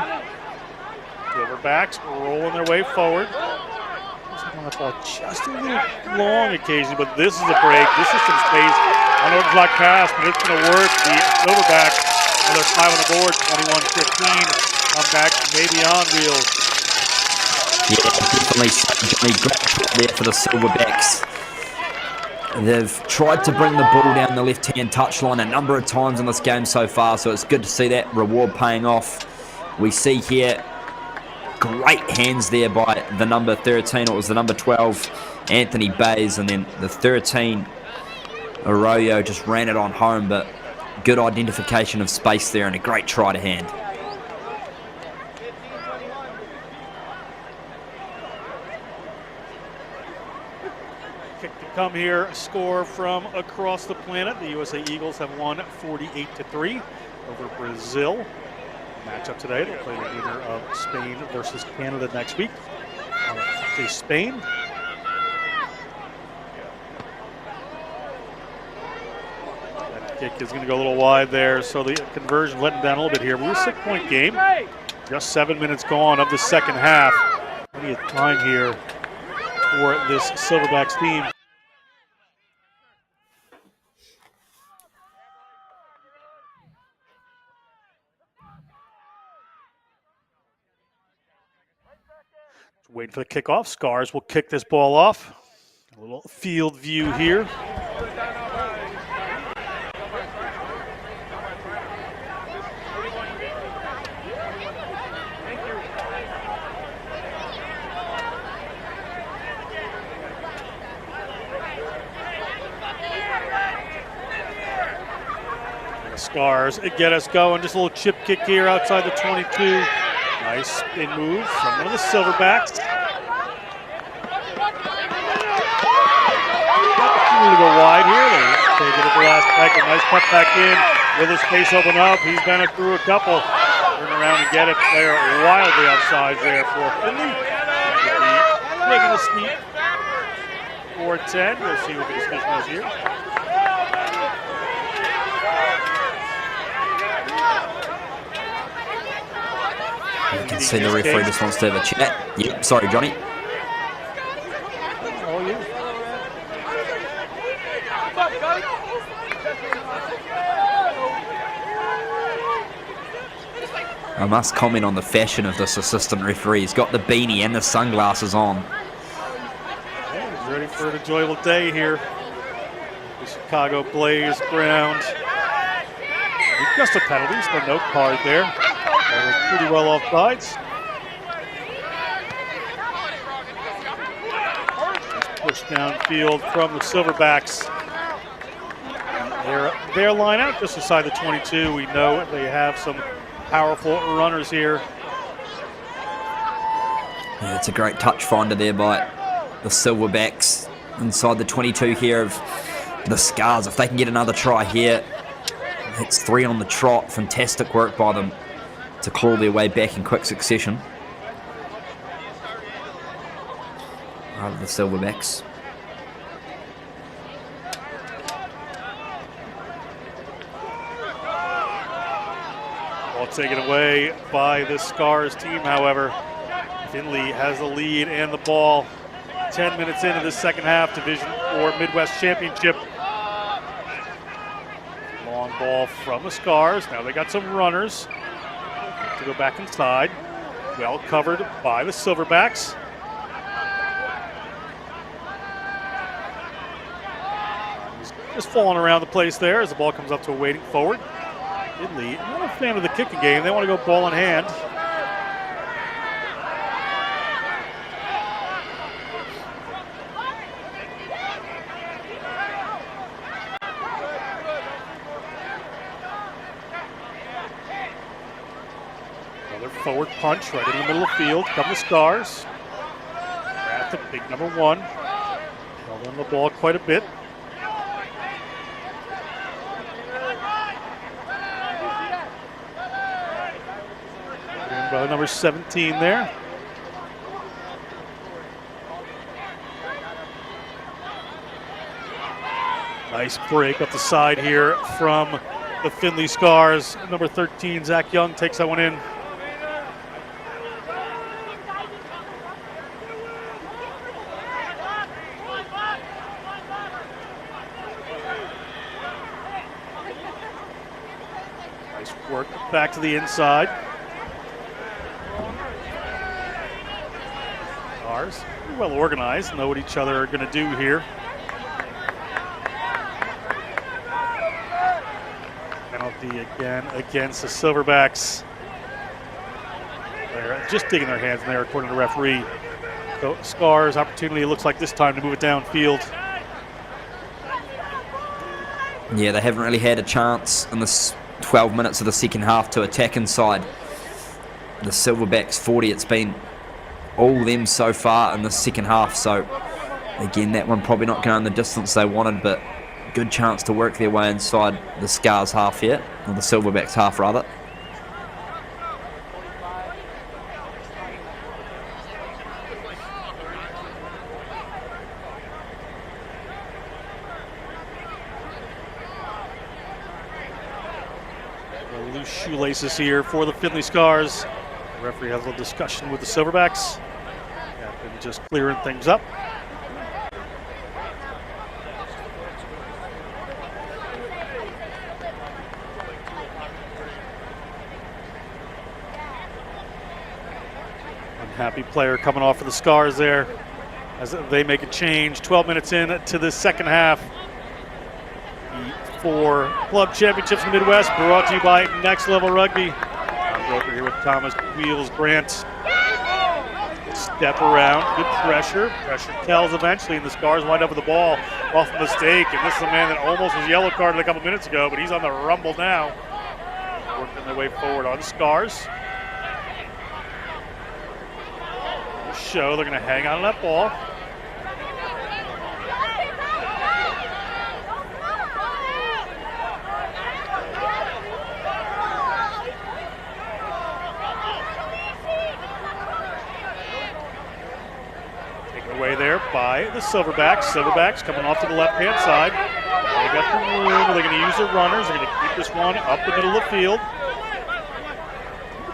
Silverbacks rolling their way forward. That ball just a little long occasionally, but this is a break. This is some space. Unorthodox pass, but it's going to work. The Silverbacks, another 5 on the board, 21-15. Come back, maybe on wheels. Yeah, definitely Johnny great there for the Silverbacks. They've tried to bring the ball down the left-hand touchline a number of times in this game so far, so it's good to see that reward paying off. We see here great hands there by the number 13, or it was the number 12, Anthony Bays, and then the 13, Arroyo, just ran it on home, but good identification of space there and a great try to hand. Kick to come here, a score from across the planet. The USA Eagles have won 48-3 over Brazil. Matchup today. They'll play the winner of Spain versus Canada next week. Spain. That kick is going to go a little wide there, so the conversion letting down a little bit here. We're a 6-point game. Just 7 minutes gone of the second half. Plenty of time here for this Silverbacks team. Waiting for the kickoff. Scars will kick this ball off. A little field view here. Scars get us going. Just a little chip kick here outside the 22. Nice spin move from one of the Silverbacks. To go wide here. They take it at the last second. Nice cut back in. Will the space open up? He's been through a couple. Turn around and get it. They're wildly outside there for Findlay. Making a steep 4-10. We'll see what the decision is here. You can see the referee just wants to have a chat. Yep, sorry, Johnny. All you. I must comment on the fashion of this assistant referee. He's got the beanie and the sunglasses on. Yeah, he's ready for an enjoyable day here. The Chicago Blaze ground. Just a penalty, so no card there. That was pretty well offsides. Push downfield from the Silverbacks. Their line out just inside the 22. We know they have some powerful runners here. Yeah, it's a great touch finder there by the Silverbacks inside the 22 here of the Scars. If they can get another try here, it's 3 on the trot. Fantastic work by them to claw their way back in quick succession. Out of the Silverbacks. Ball taken away by the Scars team, however. Findlay has the lead and the ball. 10 minutes into the second half, Division 4 Midwest Championship. Long ball from the Scars. Now they got some runners to go back inside. Well covered by the Silverbacks. He's just falling around the place there as the ball comes up to a waiting forward. Findlay, not a fan of the kicking game. They want to go ball in hand. Another forward punch right in the middle of the field. Come the Scars. At the big number 1. Held on the ball quite a bit. By number 17 there. Nice break up the side here from the Findlay Scars. Number 13, Zach Young, takes that one in. Nice work back to the inside. Pretty well organized, know what each other are going to do here. Penalty again against the Silverbacks. They're just digging their hands in there, according to the referee. So Scars opportunity, it looks like this time to move it downfield. Yeah, they haven't really had a chance in this 12 minutes of the second half to attack inside the Silverbacks 40. It's been all them so far in the second half, so again that one probably not going the distance they wanted, but good chance to work their way inside the Scars half here, or the Silverbacks half rather. Loose shoelaces here for the Findlay Scars. The referee has a little discussion with the Silverbacks. Captain just clearing things up. Unhappy player coming off for the Scars there as they make a change. 12 minutes in to the second half. The 4 club championships in the Midwest brought to you by Next Level Rugby. I'm Broker here with Thomas Wheels Grant. step around, good pressure. Pressure tells eventually, and the Scars wind up with the ball off a mistake. And this is a man that almost was yellow carded a couple minutes ago, but he's on the rumble now. Working their way forward on the Scars. Show they're going to hang on to that ball. Taken away there by the Silverbacks. Silverbacks coming off to the left-hand side. They got the room. They're going to use their runners. They're going to keep this one up the middle of the field.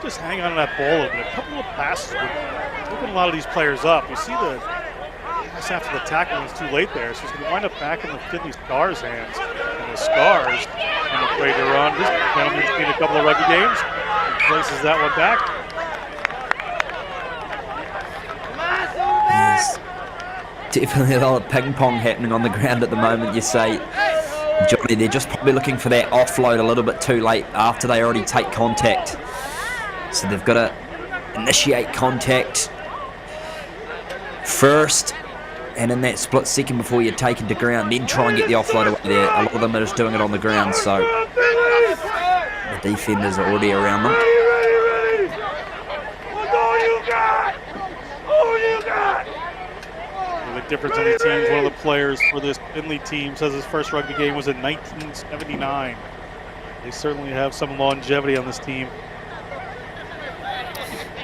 Just hang on to that ball a little bit. A couple of passes would open a lot of these players up. You see the pass after the tackle was too late there, so it's going to wind up back in the Findlay Stars' hands. And the Stars are afraid to run. This gentleman's seen a couple of rugby games. He places that one back. There's definitely a lot of ping pong happening on the ground at the moment. You say, Johnny, they're just probably looking for that offload a little bit too late after they already take contact. So they've got to initiate contact first, and in that split second before you're taken to ground, then try and get the offload away there. A lot of them are just doing it on the ground, so the defenders are already around them. The difference on the teams, one of the players for this Findlay team says his first rugby game was in 1979. They certainly have some longevity on this team.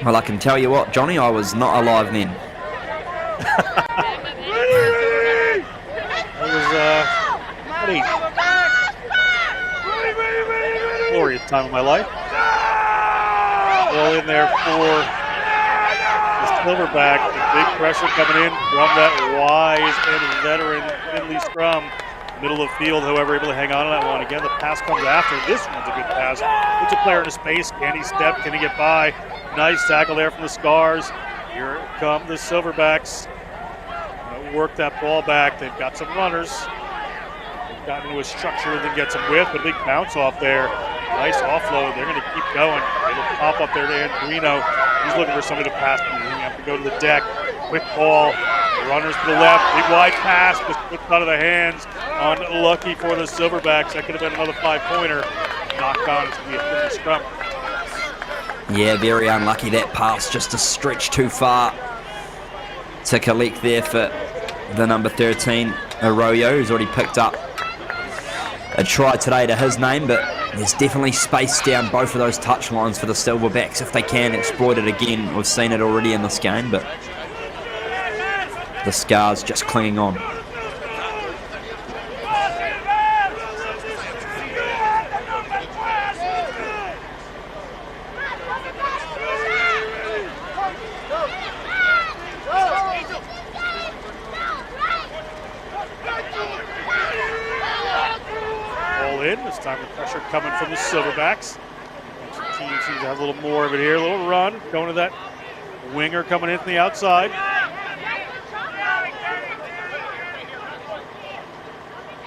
Well, I can tell you what, Johnny, I was not alive then. That was a glorious time of my life. Well in there for the Silverback. The big pressure coming in from that wise and veteran Findlay scrum. Middle of the field, however, able to hang on to that one. Again, the pass comes after. This one's a good pass. Puts a player into space. Can he step? Can he get by? Nice tackle there from the Scars. Here come the Silverbacks. Work that ball back. They've got some runners. They've gotten into a structure that gets them with, but a big bounce off there. Nice offload. They're going to keep going. It'll pop up there to Andrino. He's looking for somebody to pass. He's going to have to go to the deck. Quick ball. Runners to the left. Big wide pass. Just slipped out of the hands. Unlucky for the Silverbacks. That could have been another 5-pointer. Knocked on. It's going to be a Findlay scrum. Yeah, very unlucky that pass. Just a stretch too far to collect there for the number 13, Arroyo, who's already picked up a try today to his name, but there's definitely space down both of those touch lines for the Silverbacks if they can exploit it again. We've seen it already in this game, but the Scars just clinging on. This time the pressure coming from the Silverbacks. The team seems to have a little more of it here. A little run going to that winger coming in from the outside.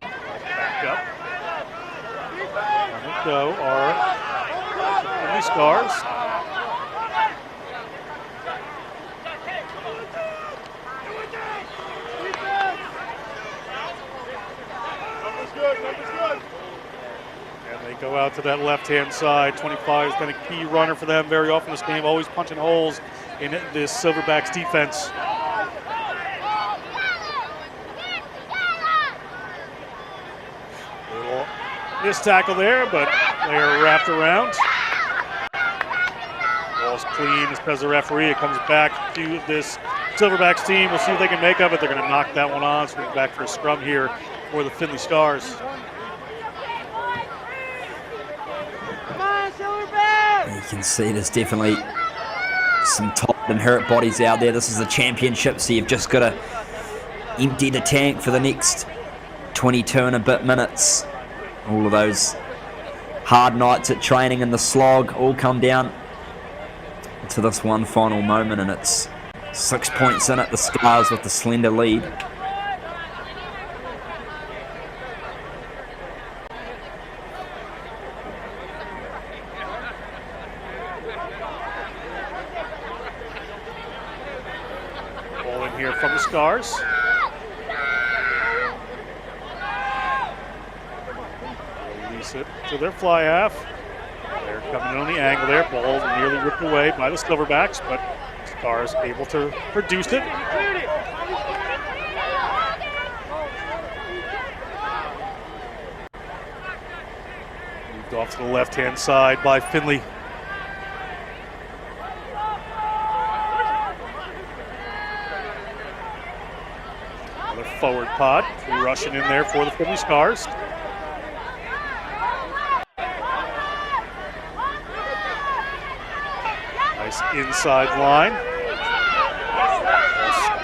Back up. Let it go are the Scars. They go out to that left-hand side. 25 has been a key runner for them very often this game, always punching holes in this Silverbacks defense. Little missed tackle there, but they're wrapped around. Ball's clean as the referee. It comes back to this Silverbacks team. We'll see what they can make of it. They're going to knock that one on, so we're back for a scrum here for the Findlay Stars. You can see there's definitely some top and hurt bodies out there. This is the championship, so you've just got to empty the tank for the next 22 and a bit minutes. All of those hard nights at training and the slog all come down to this one final moment, and it's 6 points in at the Scars with the slender lead. from the Scars. Release it to their fly half. They're coming in on the angle there. Ball nearly ripped away by the Silverbacks, but Scars able to produce it. Moved off to the left-hand side by Findlay. Another forward pod, rushing in there for the Findlay Scars. Nice inside line.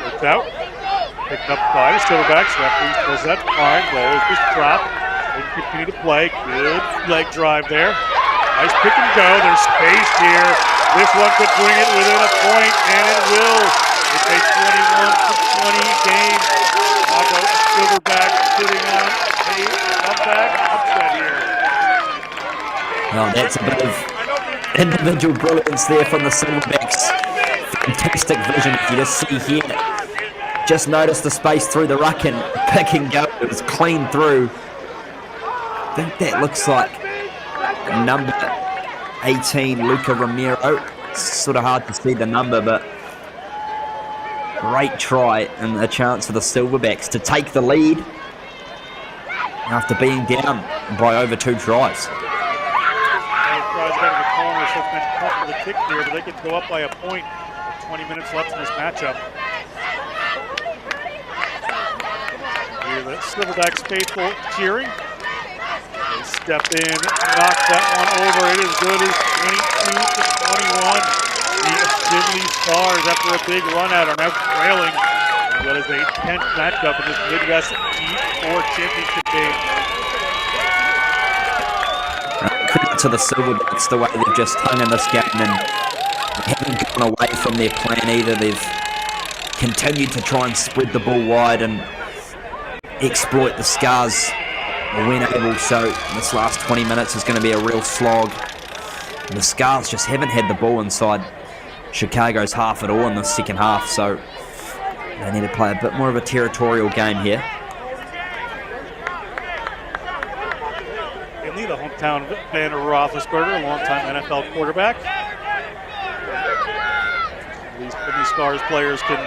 Worked out. Picked up by the Silverbacks. Referee says that's fine. Ball is just dropped. They continue to play. Good leg drive there. Nice pick and go. There's space here. This one could bring it within a point, and it will. It's a 21-20 game. Silverbacks sitting on a comeback upset here. Well, that's a bit of individual brilliance there from the Silverbacks. Fantastic vision. If you just see here, just notice the space through the ruck and pick and go. It was clean through. I think that looks like number 18, Luca Romero. It's sort of hard to see the number, but great try and a chance for the Silverbacks to take the lead after being down by over 2 tries. Tries down in the corner, so it's been tough for the kick here, but they could go up by a point with 20 minutes left in this matchup. Here the Silverbacks faithful cheering. They step in, knock that one over. It is good as 22-21. The Findlay Stars, after a big run out, are now trailing. What is a tense matchup in this Midwest E4 championship game. Credit to the Silverbacks, the way they've just hung in this game and haven't gone away from their plan either. They've continued to try and spread the ball wide and exploit the Scars when able. So this last 20 minutes is going to be a real slog. And the Scars just haven't had the ball inside Chicago's half at all in the second half, so they need to play a bit more of a territorial game here. Findlay, the hometown of Ben Roethlisberger, a longtime NFL quarterback. These Findlay Stars players can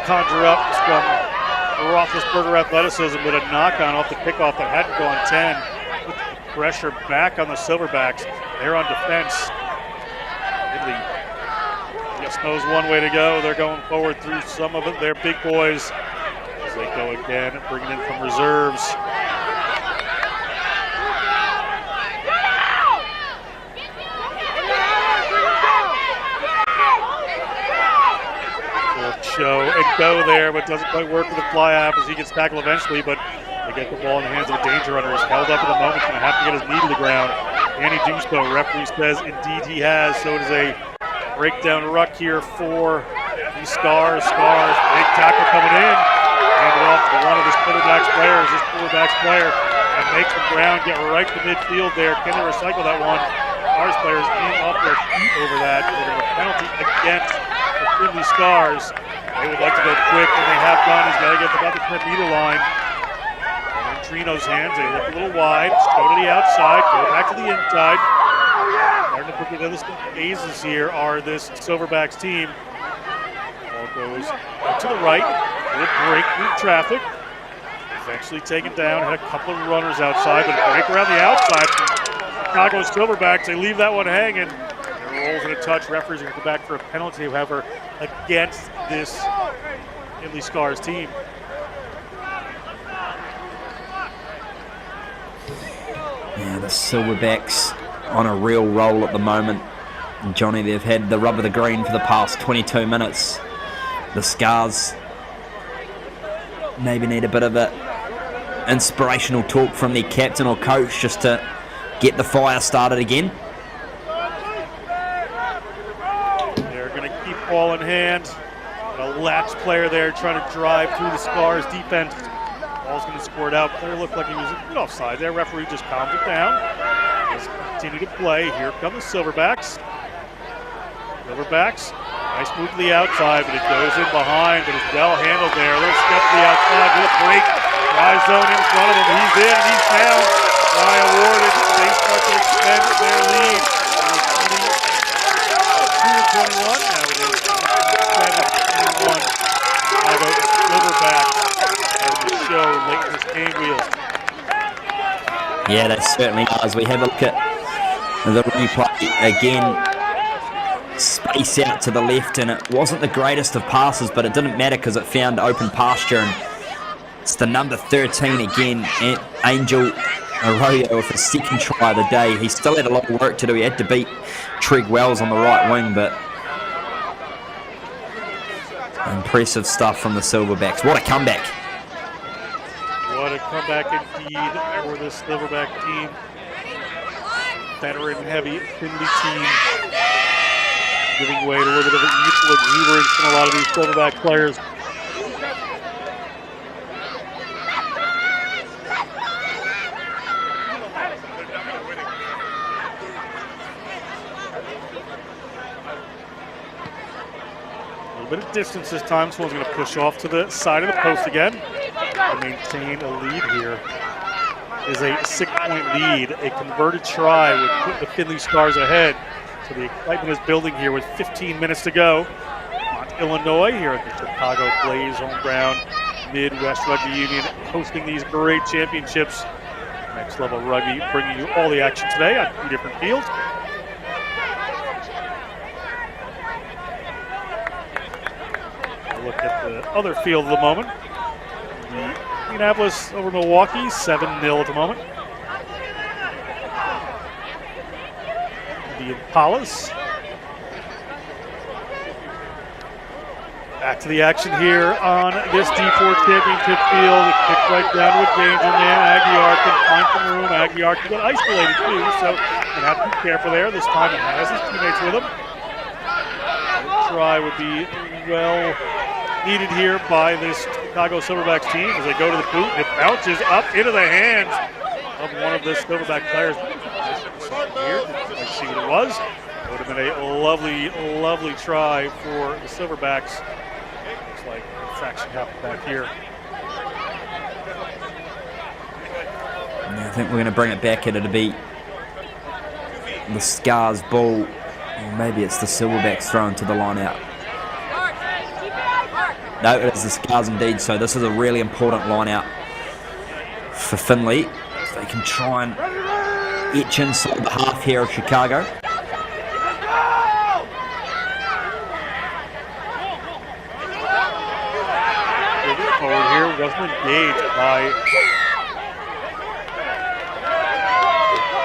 conjure up some Roethlisberger athleticism with a knock-on off the kickoff that hadn't gone 10. Put the pressure back on the Silverbacks. They're on defense. Findlay just knows one way to go. They're going forward through some of it. They're big boys as they go again, bringing in from reserves. Show and go there, but doesn't quite work with the fly half as he gets tackled eventually, but they get the ball in the hands of a danger runner. He's held up at the moment, going to have to get his knee to the ground. And he do so. Referee says indeed he has. So it is a breakdown ruck here for the Scars. Big tackle coming in. Handed off to one of the Silverbacks players. This Silverbacks player and makes the ground get right to midfield there. Can they recycle that one? Scars players in off their feet over that. With a penalty against the Findlay Scars. They would like to go quick, and they have done. He's got to get about the 10-meter line. In Trino's hands, they look a little wide. Go to the outside, go back to the inside. Starting to put together some phases here are this Silverbacks team. Ball goes out to the right. Little break through traffic. Eventually taken down. Had a couple of runners outside, but a break around the outside from Chicago Silverbacks. They leave that one hanging. Rolls and a touch. Referees are going to go back for a penalty, however, against this Findlay Scars team. Yeah, the Silverbacks on a real roll at the moment. And Johnny, they've had the rub of the green for the past 22 minutes. The Scars maybe need a bit of a inspirational talk from their captain or coach just to get the fire started again. Ball in hand. A latch player there trying to drive through the Scars defense. Ball's going to squirt out. Player looked like he was offside there. Referee just calmed it down. Let's continue to play. Here come the Silverbacks. Nice move to the outside, but it goes in behind, but it's well handled there. A little step to the outside, little break. Try zone in front of him. He's in, he's down. Try awarded. They start to extend their lead. 22-21. Now it is 7-1. Chicago Silverbacks as the show late in this game wheels. Yeah, that certainly does. We have a look at the replay again. Space out to the left, and it wasn't the greatest of passes, but it didn't matter because it found open pasture, and it's the number 13 again, Angel Arroyo, with his second try of the day. He still had a lot of work to do. He had to beat Treg Wells on the right wing, but impressive stuff from the Silverbacks. What a comeback. What a comeback indeed for this Silverback team. Veteran-heavy Findlay team, giving way to a little bit of youthful exuberance from a lot of these Silverback players. A little bit of distance this time. Someone's going to push off to the side of the post again to maintain a lead here. Is a 6-point lead. A converted try would put the Findlay Stars ahead. So the excitement is building here with 15 minutes to go. On Illinois here at the Chicago Blaze home ground. Midwest Rugby Union hosting these great championships. Next Level Rugby bringing you all the action today on 3 different fields. A look at the other field of the moment. Indianapolis over Milwaukee, 7-0 at the moment. The Impalas. Back to the action here on this D4 championship field. A kick right down to a danger man. Aguiar can find some room. Aguiar can get isolated too, so you have to be careful there. This time he has his teammates with him. The try would be well needed here by this Chicago Silverbacks team as they go to the boot. It bounces up into the hands of one of the Silverback players. Here, let's see what it was. It would have been a lovely, lovely try for the Silverbacks. Looks like a fraction happened back here. I think we're going to bring it back, and it'll be the Scars ball, or maybe it's the Silverbacks thrown to the line out. No, it is the Scars indeed, so this is a really important line out for Findlay. If they can try and etch inside the half here of Chicago. Forward here wasn't engaged by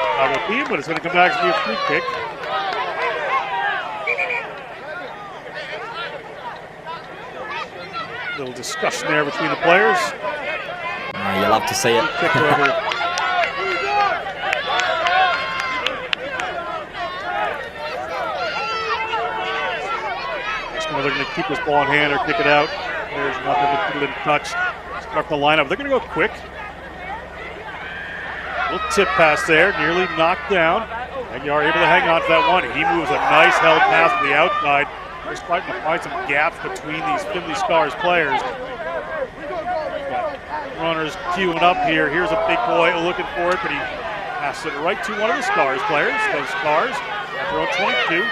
Chicago team, but it's going to come back to be a free kick. Little discussion there between the players. You love to see it. They're going to keep this ball in hand or kick it out. There's nothing to put it in touch. Start the lineup. They're going to go quick. Little tip pass there, nearly knocked down. And you are able to hang on to that one. He moves a nice held pass to the outside. They're starting to find some gaps between these Findlay Stars players. Runners queuing up here. Here's a big boy looking for it, but he passes it right to one of the Stars players. Those Stars at their own 22.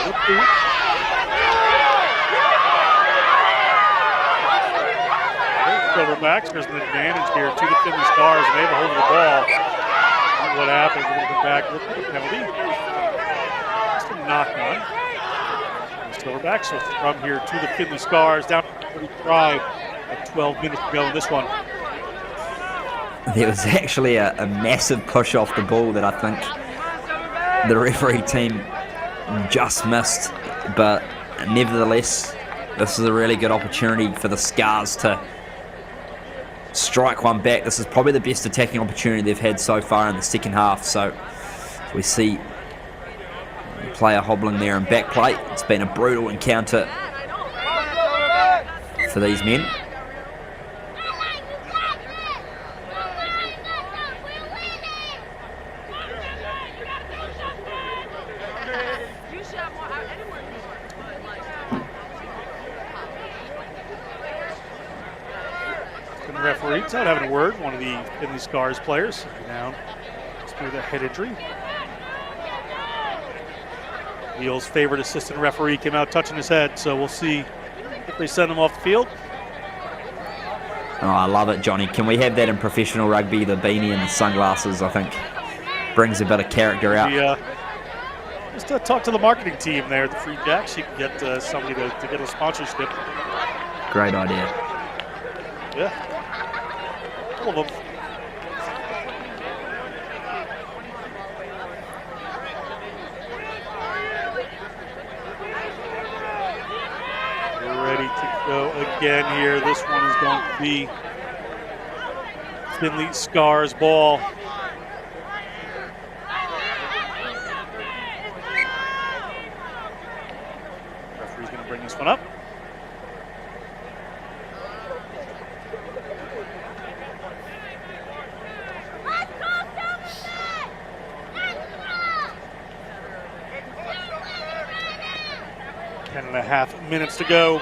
Little boot. Silverbacks, there's an advantage here to the Findlay Stars, and they have a hold of the ball. And what happens, we're going to come back with the penalty. Just a knock on. The Silverbacks, so from here to the Findlay Stars, down to 35 at 12 minutes to go in this one. There was actually a massive push off the ball that I think the referee team just missed, but nevertheless, this is a really good opportunity for the Scars to strike one back. This is probably the best attacking opportunity they've had so far in the second half. So we see the player hobbling there in back play. It's been a brutal encounter for these men. teammates out having a word. One of the Findlay Scars players down through the head injury. Wheels' favorite assistant referee came out touching his head, so we'll see if they send him off the field. Oh, I love it, Johnny. Can we have that in professional rugby? The beanie and the sunglasses, I think, brings a bit of character out. Just talk to the marketing team there at the Free Jacks. You can get somebody to get a sponsorship. Great idea. Yeah. All of them. Ready to go again here. This one is going to be Findlay Scars ball. Referee's going to bring this one up. Ten and a half minutes to go.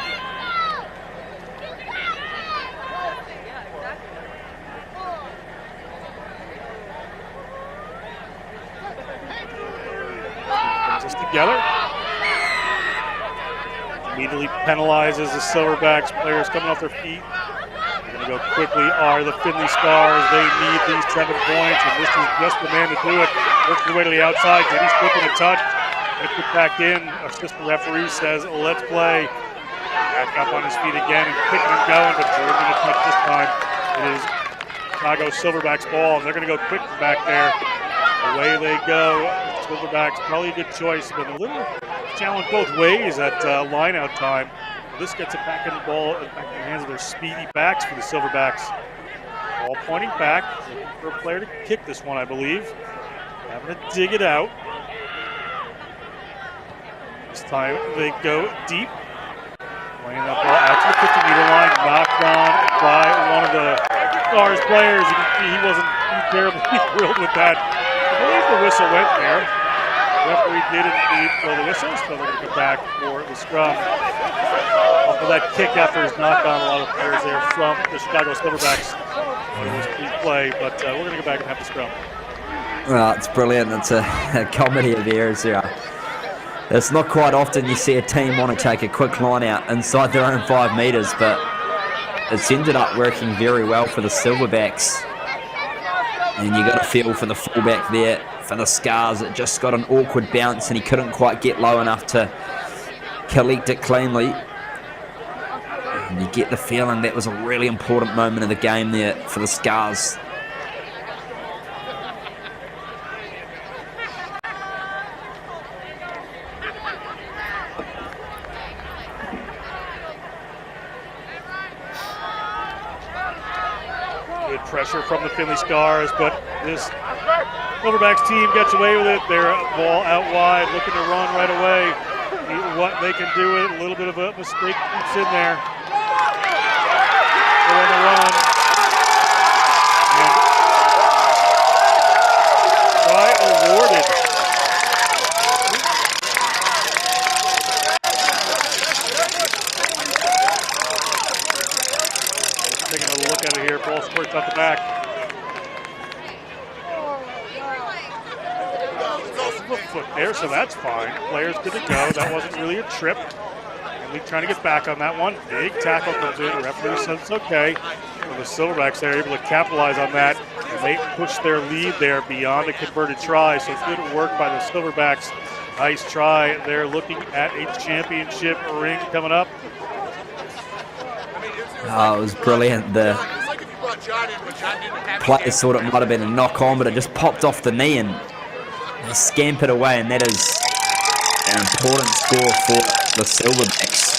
Brings us together. Immediately penalizes the Silverbacks. Players coming off their feet. They're going to go quickly are the Findlay Scars. They need these 7 points, and this is just the man to do it. Works his way to the outside. Did he slip in a touch? Put back in. Assistant referee says, let's play. Back up on his feet again and kicking and going, but we're going to touch this time. It is Chicago Silverbacks ball, and they're going to go quick back there. Away they go. Silverbacks, probably a good choice, but a little challenge both ways at line out time. This gets it back in the ball, back in the hands of their speedy backs for the Silverbacks. Ball pointing back, looking for a player to kick this one, I believe. Having to dig it out. This time they go deep. Playing that ball out to the 50-meter line, knocked on by one of the Stars players. You can see he wasn't terribly thrilled with that. I believe the whistle went there. The referee did indeed blow the whistle, so they're going to go back for the scrum. Off of that kick after his knock on a lot of players there from the Chicago Silverbacks. It was a clean play, but we're going to go back and have the scrum. Well, it's brilliant. It's a comedy of errors here. It's not quite often you see a team want to take a quick line out inside their own 5 metres, but it's ended up working very well for the Silverbacks. And you got a feel for the fullback there, for the Scars. It just got an awkward bounce and he couldn't quite get low enough to collect it cleanly. And you get the feeling that was a really important moment of the game there for the Scars. Pressure from the Findlay Scars, but this Silverbacks team gets away with it. They're ball out wide, looking to run right away. What they can do with it, a little bit of a mistake keeps in there. They're on the run. And try awarded. Taking a look at it here. Ball squirts out the back. Foot there, so that's fine. Player's good to go. That wasn't really a trip. And we're trying to get back on that one. Big tackle comes in. The referee says it's okay. And the Silverbacks, they're able to capitalize on that. And they push their lead there beyond a converted try. So good work by the Silverbacks. Nice try. They're looking at a championship ring coming up. Oh, it was brilliant. The play thought it might have been a knock on, but it just popped off the knee and they scampered away, and that is an important score for the Silverbacks.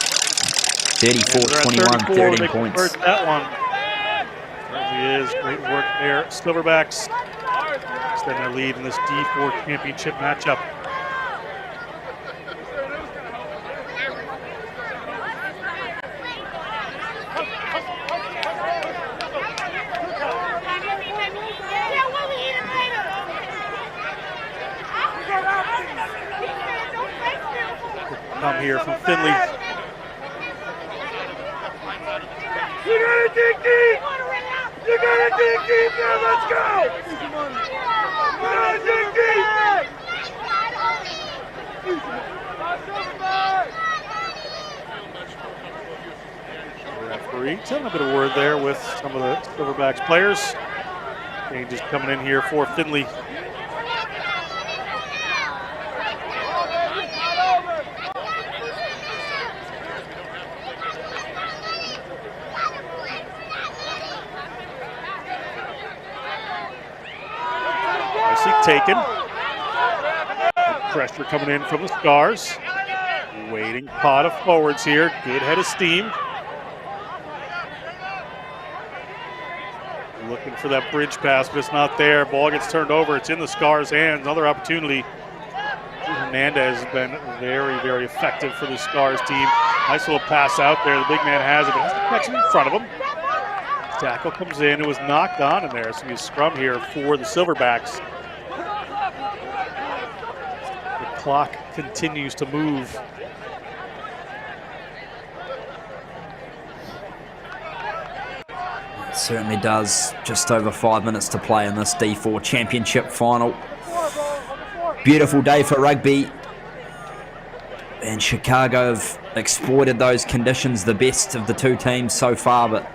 34-21, 13 points. That one. Certainly is. Great work there. Silverbacks extend their lead in this D4 championship matchup. Come here from Findlay. You gotta dig deep! You gotta dig deep now, let's go! You gotta dig deep! The referee having a bit of word there with some of the Silverbacks players. Changes coming in here for Findlay. Taken. Pressure coming in from the Stars. Waiting pot of forwards here. Good head of steam. Looking for that bridge pass, but it's not there. Ball gets turned over. It's in the Stars' hands. Another opportunity. Hernandez has been very, very effective for the Stars team. Nice little pass out there. The big man has it, but has to catch him in front of him. Tackle comes in. It was knocked on in there. So we scrum here for the Silverbacks. Clock continues to move. It certainly does. Just over 5 minutes to play in this D4 Championship final. Beautiful day for rugby. And Chicago have exploited those conditions, the best of the two teams so far, but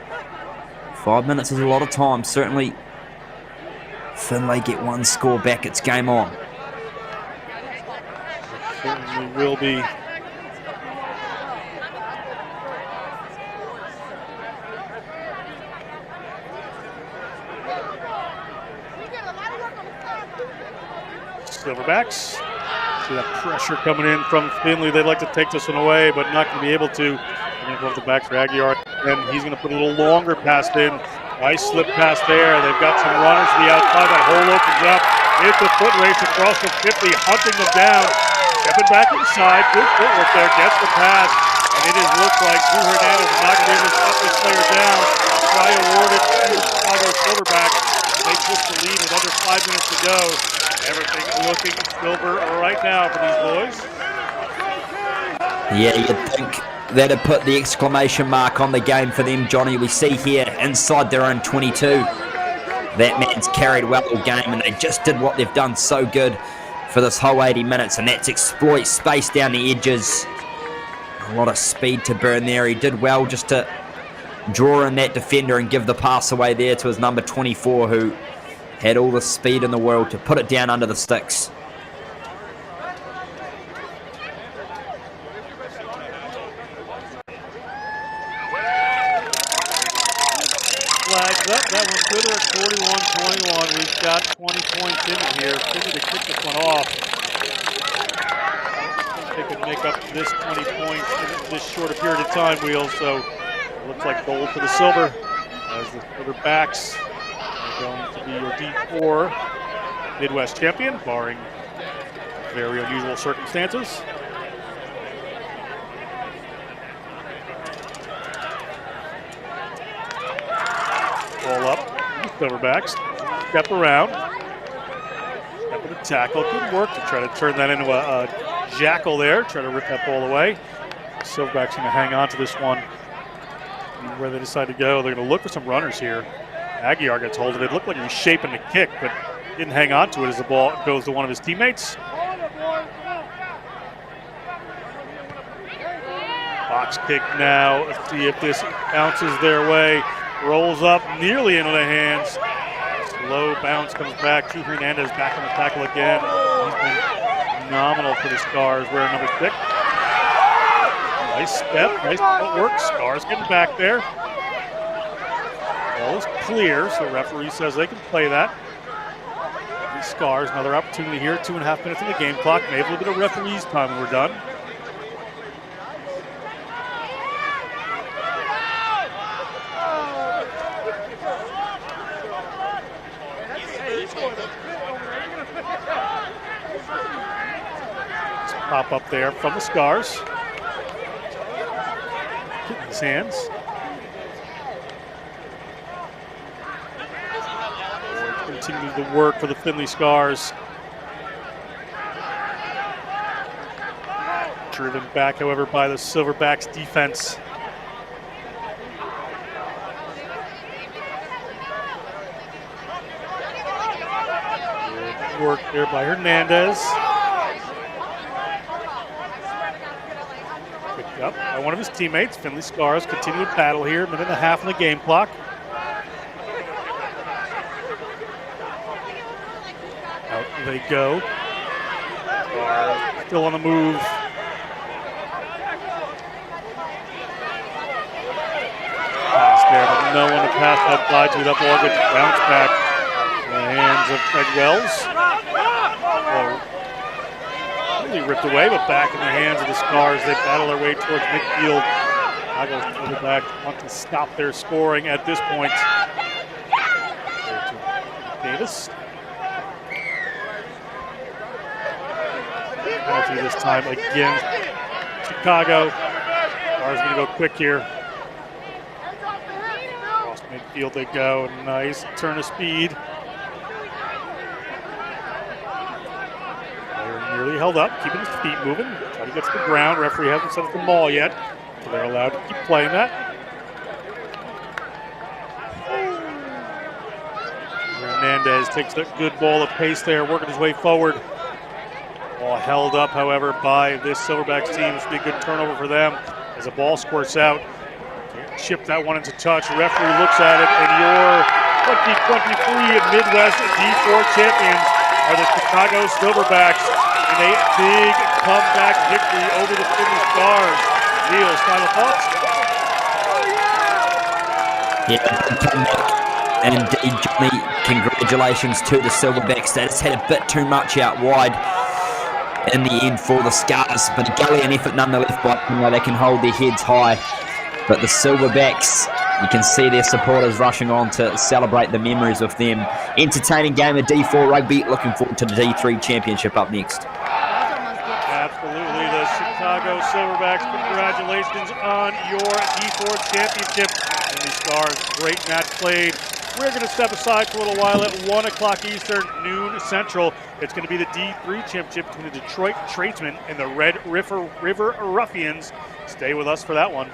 5 minutes is a lot of time. Certainly, Findlay get one score back, it's game on. Certainly will be. Silverbacks. See that pressure coming in from Findlay. They'd like to take this one away, but not going to be able to. They're going to go off the back for Aguiar, and he's going to put a little longer pass in. Nice slip pass there. They've got some runners to the outside. That hole opens up. It's a foot race across the 50, hunting them down. Stepping back inside, good footwork there, gets the pass, and it has looked like Drew Hernandez is not going to be able to stop this player down. Try awarded to the Chicago Silverbacks. They push the lead with under 5 minutes to go. Everything looking silver right now for these boys. Yeah, you'd think that'd put the exclamation mark on the game for them, Johnny. We see here inside their own 22. That man's carried well all game, and they just did what they've done so good for this whole 80 minutes, and that's exploit space down the edges. A lot of speed to burn there. He did well just to draw in that defender and give the pass away there to his number 24, who had all the speed in the world to put it down under the sticks. Flags up. That one's good at 41-21. We've got 20 points in it here. Findlay to kick this one off. They could make up this 20 points in this short a period of time, Wheel. So it looks like gold for the Silver as the Silverbacks are going to be your D4 Midwest champion, barring very unusual circumstances. Ball up, Silverbacks, step around, step in the tackle. Good work to try to turn that into a jackal there, try to rip that ball away. Silverbacks going to hang on to this one. Where they decide to go, they're going to look for some runners here. Aguiar gets hold of it. Looked like he was shaping the kick, but didn't hang on to it as the ball goes to one of his teammates. Box kick now. Let's see if this bounces their way. Rolls up nearly into the hands. Slow bounce comes back. Drew Hernandez back on the tackle again. He's been phenomenal for the Stars. Wearing number 6. Nice step, nice footwork. Stars getting back there. Ball is clear, so the referee says they can play that. These Stars, another opportunity here. 2.5 minutes on the game clock. Maybe a little bit of referee's time when we're done. Pop up there from the Stars. Getting his hands. Continue the work for the Findlay Stars. Driven back, however, by the Silverbacks defense. work there by Hernandez. Picked up by one of his teammates. Findlay Scars continue to battle here. Minute and a half on the game clock. Out they go. Scars still on the move. Pass there, but no one to pass that by to. That ball gets bounced back in the hands of Craig Wells. Really ripped away, but back in the hands of the Scars. They battle their way towards midfield. Chicago's quarterback want to stop their scoring at this point. Davis. Penalty this time against Chicago. Scars going to go quick here. Across midfield they go. Nice turn of speed. Nearly held up, keeping his feet moving. Try to get to the ground. Referee hasn't set up the ball yet, so they're allowed to keep playing that. Hernandez takes a good ball of pace there, working his way forward. Ball held up, however, by this Silverbacks team. This should be a good turnover for them as the ball squirts out. Chip that one into touch. Referee looks at it, and your 2023 Midwest D4 champions are the Chicago Silverbacks in a big comeback victory over the Findlay Scars. Neil's final thoughts? Yeah, and indeed, Johnny, congratulations to the Silverbacks. They just had a bit too much out wide in the end for the Scars, but a gallant effort nonetheless by them. They can hold their heads high. But the Silverbacks, you can see their supporters rushing on to celebrate the memories of them. Entertaining game of D4 rugby. Looking forward to the D3 championship up next. Absolutely, the Chicago Silverbacks. Congratulations on your D4 championship. And the Stars, great match played. We're going to step aside for a little while at 1 o'clock Eastern, noon Central. It's going to be the D3 championship between the Detroit Tradesmen and the Red River Ruffians. Stay with us for that one.